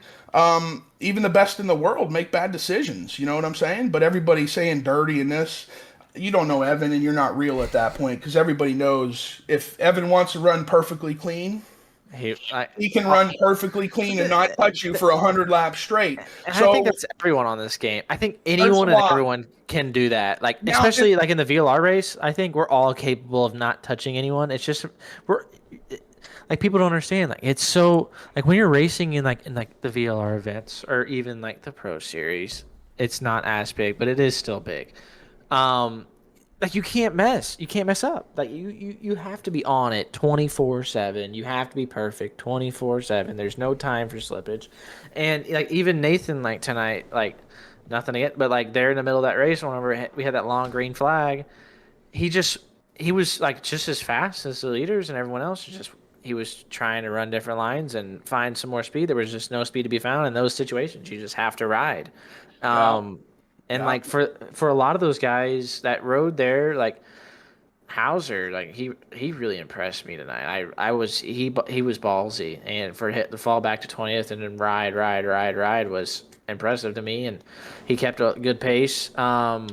even the best in the world make bad decisions. You know what I'm saying? But everybody's saying dirty in this. You don't know Evan, and you're not real at that point because everybody knows if Evan wants to run perfectly clean, he can run perfectly clean and not touch you for 100 laps straight. And I think that's everyone on this game. I think anyone and everyone can do that. Like now, especially like in the VLR race, I think we're all capable of not touching anyone. It's just like people don't understand. Like it's so like when you're racing in the VLR events or even like the Pro Series, it's not as big, but it is still big. Like you can't mess up. Like you have to be on it 24/7. You have to be perfect 24/7. There's no time for slippage. And like even Nathan like tonight, like nothing to get, but like there in the middle of that race, whenever we had that long green flag, he was like just as fast as the leaders and everyone else. He was trying to run different lines and find some more speed. There was just no speed to be found in those situations. You just have to ride. And like for a lot of those guys that rode there, like Hauser, like he really impressed me tonight. He was ballsy, and for hit the fall back to 20th and then ride was impressive to me, and he kept a good pace. But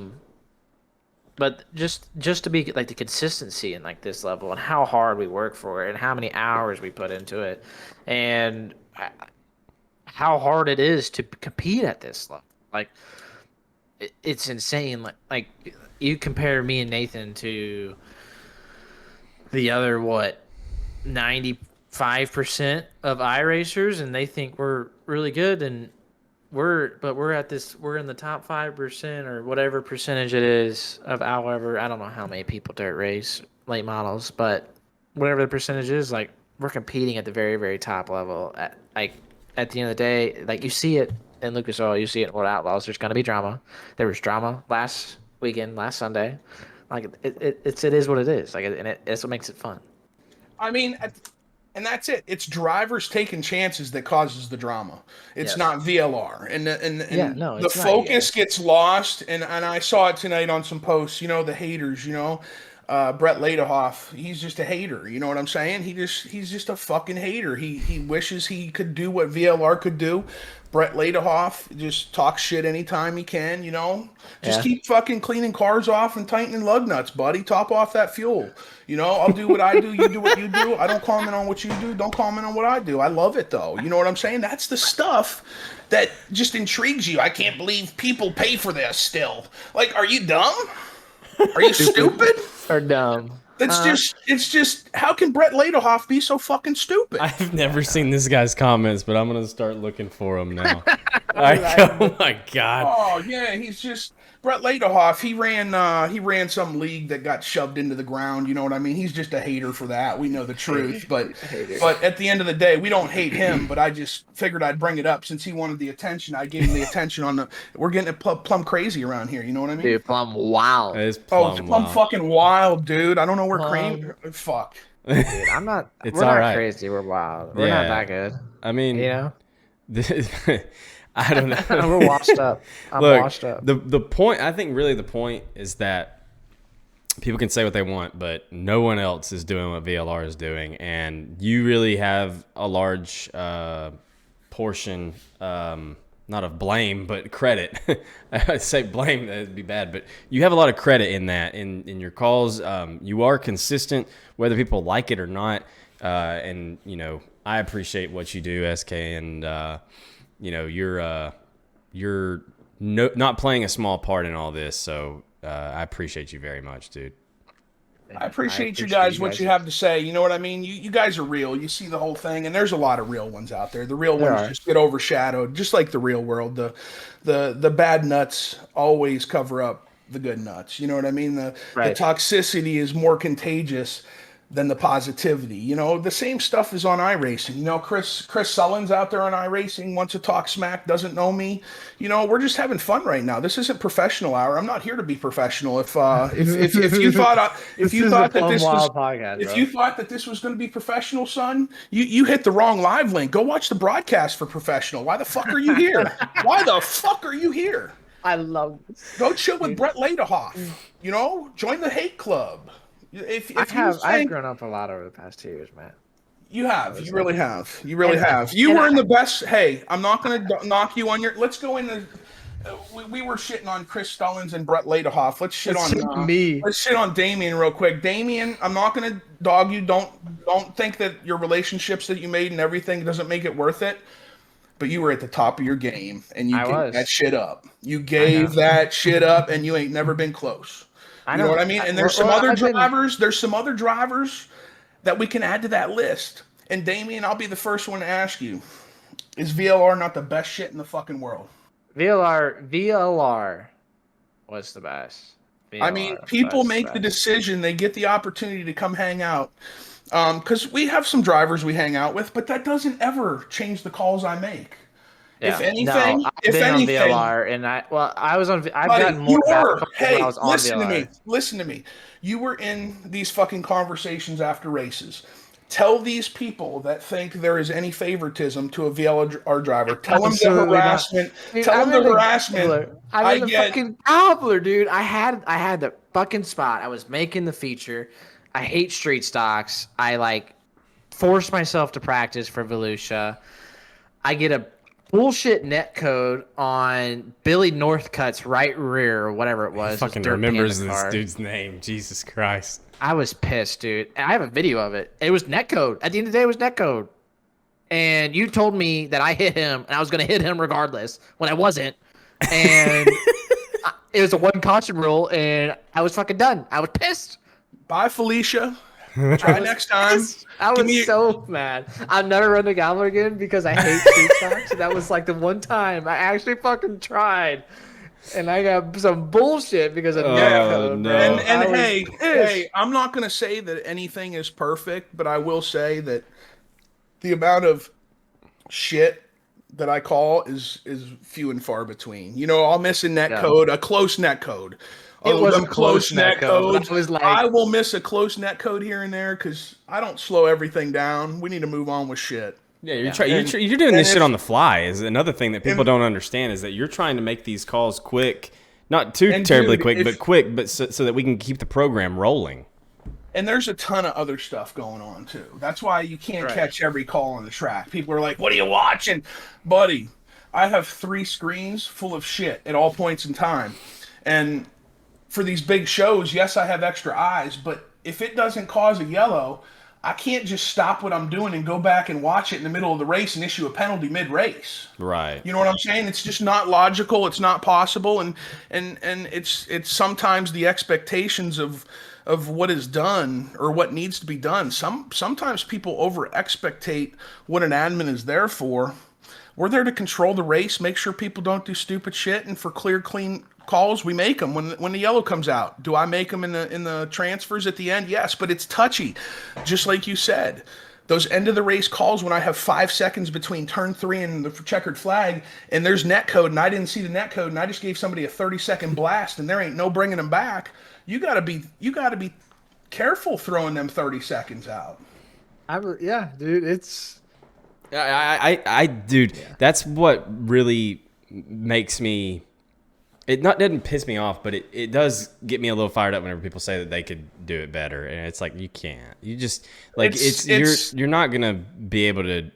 just to be like the consistency in like this level and how hard we work for it and how many hours we put into it, and how hard it is to compete at this level, like. It's insane. Like you compare me and Nathan to the other 95% of iRacers, and they think we're really good, and we're in the top 5% or whatever percentage it is of however I don't know how many people dirt race late models, but whatever the percentage is, like we're competing at the very, very top level. At the end of the day, like you see it in Lucas Oil, you see it in World Outlaws. There's gonna be drama. There was drama last weekend, last Sunday. Like it is what it is. Like it's what makes it fun. I mean, and that's it. It's drivers taking chances that causes the drama. It's not VLR, and the focus gets lost. And I saw it tonight on some posts. You know, the haters. You know, Brett Ladehoff. He's just a hater. You know what I'm saying? He's just a fucking hater. He wishes he could do what VLR could do. Brett Ladehoff just talks shit anytime he can, you know? Just keep fucking cleaning cars off and tightening lug nuts, buddy. Top off that fuel. You know, I'll do what I do, you do what you do. I don't comment on what you do, don't comment on what I do. I love it, though. You know what I'm saying? That's the stuff that just intrigues you. I can't believe people pay for this still. Like, are you dumb? Are you stupid? Or dumb? It's just, how can Brett Ladehoff be so fucking stupid? I've never seen this guy's comments, but I'm gonna start looking for him now. Oh my god. Oh yeah, he's just Brett Ladehoff. He ran some league that got shoved into the ground. You know what I mean? He's just a hater for that. We know the truth, but at the end of the day, we don't hate him. But I just figured I'd bring it up since he wanted the attention. I gave him the attention on the. We're getting it Plum crazy around here. You know what I mean? Dude, Plum wild. It is Plum Plum fucking wild, dude. I don't know where Cream. Fuck. Dude, I'm not. We're not crazy. We're wild. We're not that good. I mean, you know. I don't know. We're washed up. I'm washed up. The point, I think, really the point is that people can say what they want, but no one else is doing what VLR is doing, and you really have a large portion, not of blame, but credit. I'd say blame, that'd be bad, but you have a lot of credit in that, in your calls. You are consistent, whether people like it or not, and, you know, I appreciate what you do, SK, and you know, you're not playing a small part in all this, so I appreciate you very much, dude. I appreciate you guys, what you have to say. You know what I mean? You guys are real. You see the whole thing, and there's a lot of real ones out there. The real ones just get overshadowed, just like the real world. The bad nuts always cover up the good nuts. You know what I mean? The toxicity is more contagious than the positivity. You know, the same stuff is on iRacing. You know, Chris Sullen's out there on iRacing, wants to talk smack, doesn't know me. You know, we're just having fun right now. This isn't professional hour. I'm not here to be professional. If you thought that this was going to be professional, son, you hit the wrong live link. Go watch the broadcast for professional. Why the fuck are you here? Why the fuck are you here? I love this. Go chill with Brett Ladehoff. You know, join the hate club. I've grown up a lot over the past 2 years, man. You have. You really have. You really have. You were in the best. Hey, I'm not going to knock you on your. Let's go into. We were shitting on Chris Stullins and Brett Ladehoff. Let's shit on me. Let's shit on Damien real quick. Damien, I'm not going to dog you. Don't think that your relationships that you made and everything doesn't make it worth it. But you were at the top of your game, and you gave that shit up. You gave that shit up, and you ain't never been close. You know what I mean? And there's some other drivers. There's some other drivers that we can add to that list. And Damien, I'll be the first one to ask you: is VLR not the best shit in the fucking world? VLR was the best. VLR, I mean, people make the decision. They get the opportunity to come hang out. Because we have some drivers we hang out with, but that doesn't ever change the calls I make. Yeah. If anything, I've been on VLR, and I was on. I've gotten more. Hey, listen to me. You were in these fucking conversations after races. Tell these people that think there is any favoritism to a VLR driver. Tell them the harassment. Tell them the harassment. I'm the fucking cobbler, dude. I had the fucking spot. I was making the feature. I hate street stocks. I forced myself to practice for Volusia. I get a bullshit net code on Billy Northcutt's right rear or whatever it was. Fucking remembers this dude's name. Jesus Christ. I was pissed, dude. I have a video of it. It was net code. At the end of the day, it was net code. And you told me that I hit him, and I was going to hit him regardless when I wasn't. And it was a one caution rule, and I was fucking done. I was pissed. Bye, Felicia. Try next time. I was so mad. I'll never run the Gobbler again because I hate street stocks. That was the one time I actually fucking tried. and I got some bullshit because of Oh, netcode, no. bro. And I was hey, pissed. I'm not gonna say that anything is perfect, but I will say that the amount of shit that I call is few and far between. You know, I'll miss a net code, a close net code. It Oh, was them a close net netcode, but codes. I was like, I will miss a close net code here and there because I don't slow everything down. We need to move on with shit. Yeah, And- you're doing this and shit if- on the fly. Is another thing that people and- don't understand is that you're trying to make these calls quick, not too And terribly dude, quick, but quick, but so that we can keep the program rolling. And there's a ton of other stuff going on too. That's why you can't catch every call on the track. People are like, "What are you watching, buddy?" I have 3 screens full of shit at all points in time, and for these big shows, yes, I have extra eyes, but if it doesn't cause a yellow, I can't just stop what I'm doing and go back and watch it in the middle of the race and issue a penalty mid-race. Right. You know what I'm saying? It's just not logical. It's not possible, and it's sometimes the expectations of what is done or what needs to be done. Sometimes people over expectate what an admin is there for. We're there to control the race, make sure people don't do stupid shit, and for clear, clean calls, we make them when the yellow comes out. Do I make them in the transfers at the end? Yes, but it's touchy, just like you said. Those end of the race calls when I have 5 seconds between turn 3 and the checkered flag, and there's net code, and I didn't see the net code, and I just gave somebody a 30-second blast, and there ain't no bringing them back. You gotta be careful throwing them 30 seconds out. yeah, dude, it's. Dude, that's what really makes me. It doesn't piss me off, but it does get me a little fired up whenever people say that they could do it better, and it's like you can't. You just like you're not gonna be able to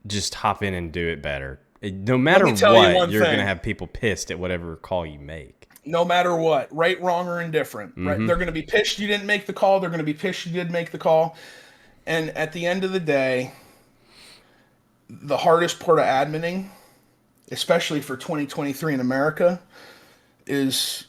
just hop in and do it better. No matter what, you're gonna have people pissed at whatever call you make. No matter what, right, wrong, or indifferent. Right? They're going to be pissed you didn't make the call. They're going to be pissed you did make the call. And at the end of the day, the hardest part of adminning, especially for 2023 in America, is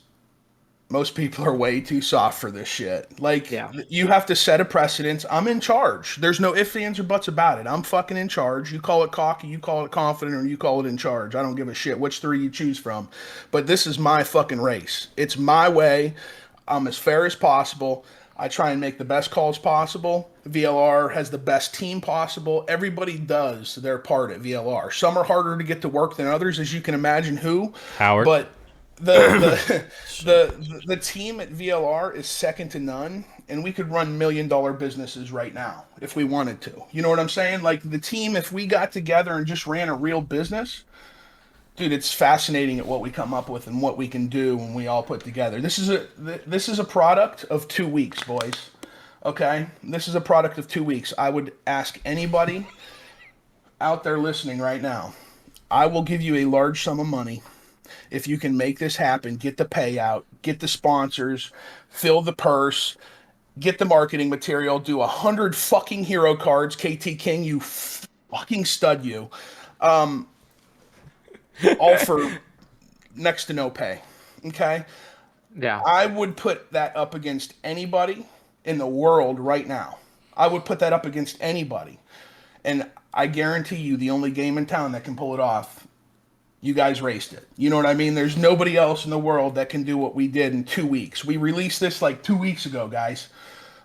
most people are way too soft for this shit. Like, you have to set a precedence. I'm in charge. There's no ifs, ands, or buts about it. I'm fucking in charge. You call it cocky, you call it confident, or you call it in charge. I don't give a shit which 3 you choose from. But this is my fucking race. It's my way. I'm as fair as possible. I try and make the best calls possible. VLR has the best team possible. Everybody does their part at VLR. Some are harder to get to work than others, as you can imagine who. Howard. But the team at VLR is second to none, and we could run $1 million businesses right now if we wanted to. You know what I'm saying? Like the team, if we got together and just ran a real business, dude, it's fascinating at what we come up with and what we can do when we all put together. This is a product of 2 weeks, boys. Okay? This is a product of 2 weeks. I would ask anybody out there listening right now, I will give you a large sum of money if you can make this happen. Get the payout, get the sponsors, fill the purse, get the marketing material, do 100 fucking hero cards. KT King, you fucking stud, you. All for next to no pay. Okay? Yeah. I would put that up against anybody in the world right now. I would put that up against anybody. And I guarantee you, the only game in town that can pull it off, you guys raced it. You know what I mean? There's nobody else in the world that can do what we did in 2 weeks. We released this like 2 weeks ago, guys.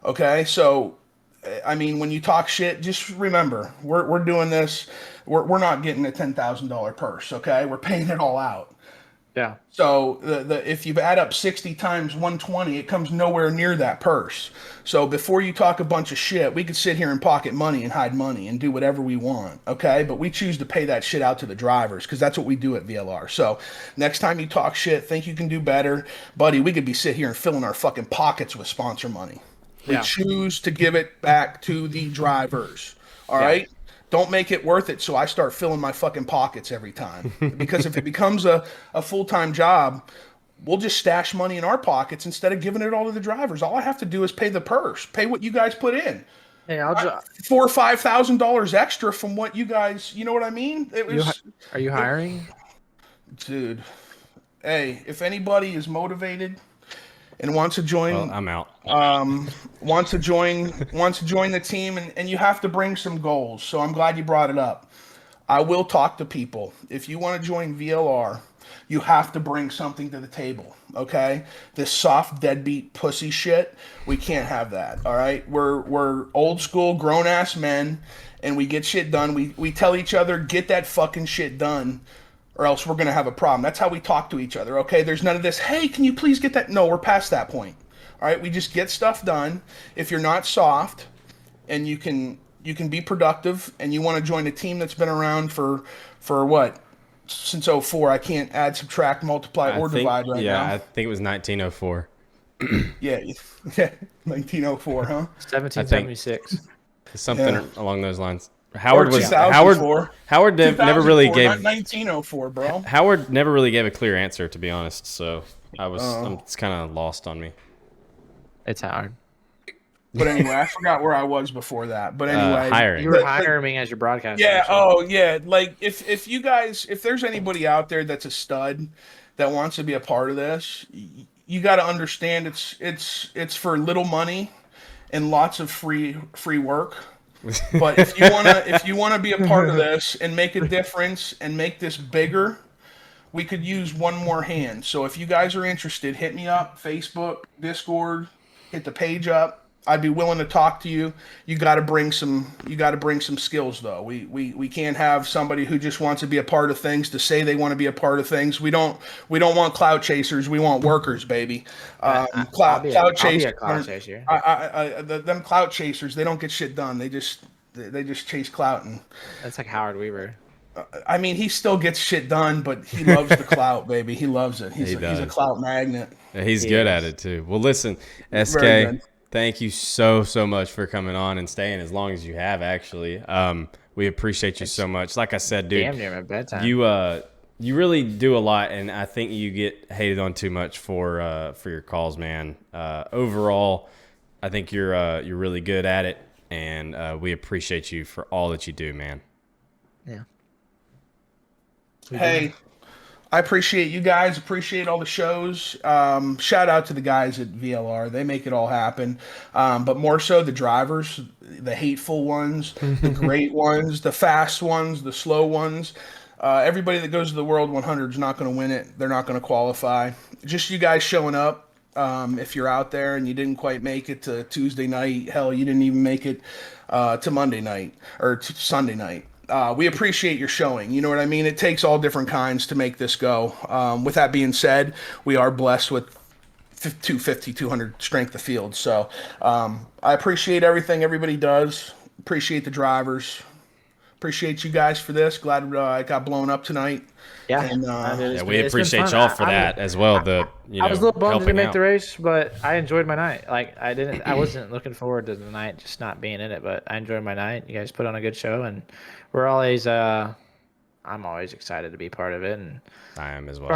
Okay? So, I mean, when you talk shit, just remember, we're doing this. We're not getting a $10,000 purse, okay? We're paying it all out. Yeah. So if you add up 60 times 120, it comes nowhere near that purse. So before you talk a bunch of shit, we could sit here and pocket money and hide money and do whatever we want, okay? But we choose to pay that shit out to the drivers because that's what we do at VLR. So next time you talk shit, think you can do better, buddy, we could be sitting here and filling our fucking pockets with sponsor money. We choose to give it back to the drivers, all right? Don't make it worth it so I start filling my fucking pockets every time. Because if it becomes a full-time job, we'll just stash money in our pockets instead of giving it all to the drivers. All I have to do is pay the purse, pay what you guys put in. Hey, I'll $4,000 or $5,000 extra from what you guys, you know what I mean? Are you hiring? Dude, hey, if anybody is motivated and wants to join, well, I'm out. Wants to join the team, and you have to bring some goals. So I'm glad you brought it up. I will talk to people. If you want to join VLR, You have to bring something to the table, okay? This soft deadbeat pussy shit, we can't have that, all right? We're old school grown ass men, and we get shit done. We tell each other, get that fucking shit done, or else we're gonna have a problem. That's how we talk to each other, okay? There's none of this, hey, can you please get that? No, we're past that point. All right, we just get stuff done. If you're not soft, and you can be productive, and you want to join a team that's been around for what? Since '04, I can't add, subtract, multiply, or divide right now. Yeah, I think it was 1904. Yeah, 1904, huh? 1776. Something along those lines. Howard never really gave 1904, bro. Howard never really gave a clear answer, to be honest. So it's kind of lost on me. It's Howard. But anyway, I forgot where I was before that. But anyway, hiring. You were hiring me as your broadcaster. Yeah. Oh, yeah. Like if you guys, if there's anybody out there that's a stud that wants to be a part of this, you got to understand it's for little money and lots of free work. But if you wanna be a part of this and make a difference and make this bigger, we could use one more hand. So if you guys are interested, hit me up, Facebook, Discord, hit the page up. I'd be willing to talk to you. You got to bring some skills though. We can't have somebody who just wants to be a part of things to say they want to be a part of things. We don't want clout chasers. We want workers, baby. Clout chasers. Them clout chasers, they don't get shit done. They just chase clout. And that's like Howard Weaver. I mean, he still gets shit done, but he loves the clout, baby. He loves it. He's a clout magnet. Yeah, he's good at it too. Well, listen, SK. Thank you so much for coming on and staying as long as you have. Actually, we appreciate you so much. Like I said, dude, damn near my bedtime. You really do a lot, and I think you get hated on too much for your calls, man. Overall, I think you're really good at it, and we appreciate you for all that you do, man. Yeah. Hey. I appreciate you guys. Appreciate all the shows. Shout out to the guys at VLR. They make it all happen. But more so the drivers, the hateful ones, the great ones, the fast ones, the slow ones. Everybody that goes to the World 100 is not going to win it. They're not going to qualify. Just you guys showing up. If you're out there and you didn't quite make it to Tuesday night, hell, you didn't even make it to Monday night or to Sunday night. We appreciate your showing. You know what I mean? It takes all different kinds to make this go. With that being said, we are blessed with 250, 200 strength of field. So I appreciate everything everybody does. Appreciate the drivers. Appreciate you guys for this. Glad I got blown up tonight. Yeah, and, we appreciate y'all for that as well. I was a little bummed to make the race, but I enjoyed my night. Like I wasn't looking forward to the night just not being in it, but I enjoyed my night. You guys put on a good show, and we're always I'm always excited to be part of it, and I am as well.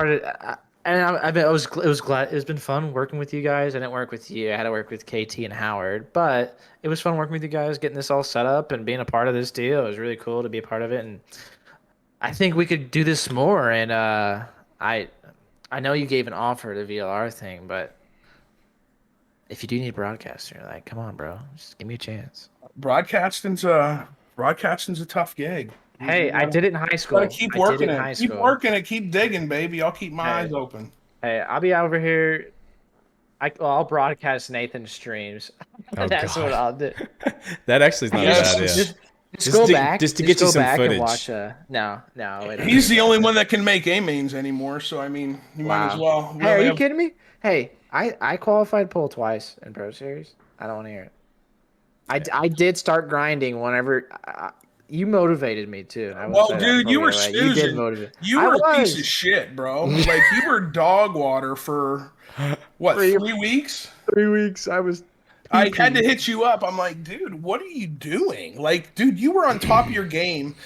It's been fun working with you guys. I didn't work with you. I had to work with KT and Howard, but it was fun working with you guys, getting this all set up and being a part of this deal. It was really cool to be a part of it, and I think we could do this more. And I know you gave an offer to VLR thing, but if you do need a broadcaster, like, come on, bro, just give me a chance. Broadcasting's a tough gig. Hey, I did it in high school. Gotta keep working it. Keep working it. Keep digging, baby. I'll keep my eyes open. Hey, I'll be over here. I'll broadcast Nathan's streams. That's what I'll do. That actually is not a bad idea. Just go back. Just to get you some footage. And watch no. He's the only one that can make A-mains anymore, so I mean, you might as well. Hey, are you kidding me? Hey, I qualified pole twice in Pro Series. I don't want to hear it. I did start grinding whenever you motivated me too. Well, dude, you were snoozing. You did motivate. You were a piece of shit, bro. Like you were dog water for what? 3 weeks? 3 weeks. I had to hit you up. I'm like, dude, what are you doing? Like, dude, you were on top of your game,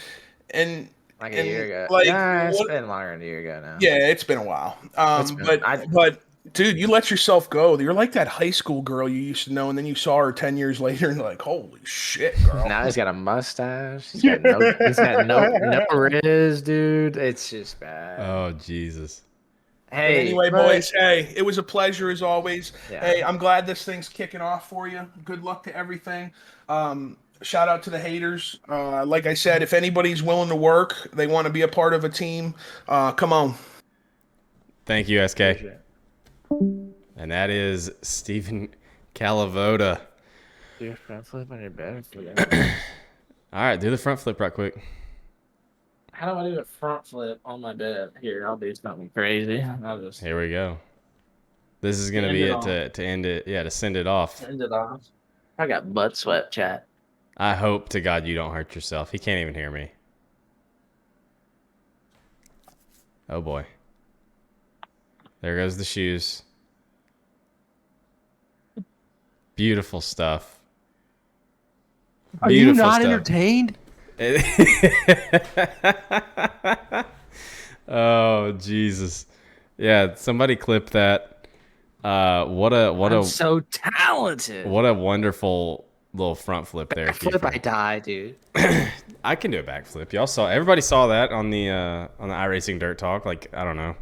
and like a year ago. Like, it's been longer than a year ago now. Yeah, it's been a while. But dude, you let yourself go. You're like that high school girl you used to know, and then you saw her 10 years later, and you're like, holy shit, girl. Now he's got a mustache. He's got no riz, dude. It's just bad. Oh, Jesus. Hey, anyway, boys, hey, it was a pleasure as always. Yeah. Hey, I'm glad this thing's kicking off for you. Good luck to everything. Shout out to the haters. Like I said, if anybody's willing to work, they want to be a part of a team, come on. Thank you, SK. And that is Stephen Calavoda. Do a front flip on your bed. All right, do the front flip right quick. How do I do a front flip on my bed? Here, I'll do something crazy. Here we go. This is gonna be it to end it. Yeah, to send it off. End it off. I got butt sweat, chat. I hope to God you don't hurt yourself. He can't even hear me. Oh boy. There goes the shoes. Beautiful stuff. Are you not entertained? Oh Jesus. Yeah, somebody clip that. I'm so talented. What a wonderful little front flip there. Flip, I die, dude. I can do a backflip. Everybody saw that on the iRacing Dirt Talk, like, I don't know,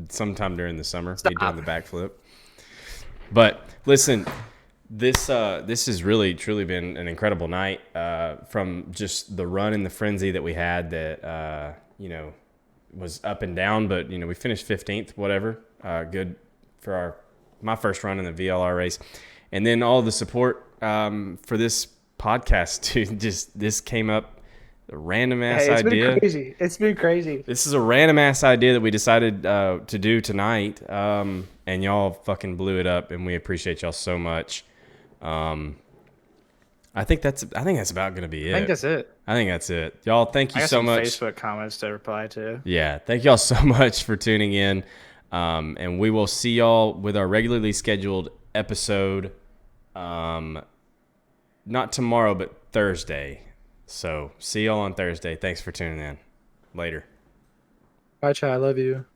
sometime during the summer. Me doing the backflip. But listen, this has really truly been an incredible night, from just the run and the frenzy that we had that was up and down, but we finished 15th, whatever. Good for my first run in the VLR race. And then all the support for this podcast, too. Just this came up, a random ass idea. It's been crazy. This is a random ass idea that we decided to do tonight, and y'all fucking blew it up, and we appreciate y'all so much. I think that's about gonna be it. I think that's it. I think that's it. Y'all, thank you so much. Facebook comments to reply to. Yeah, thank y'all so much for tuning in, and we will see y'all with our regularly scheduled episode. Not tomorrow, but Thursday. So see y'all on Thursday. Thanks for tuning in. Later. Bye, chat. I love you.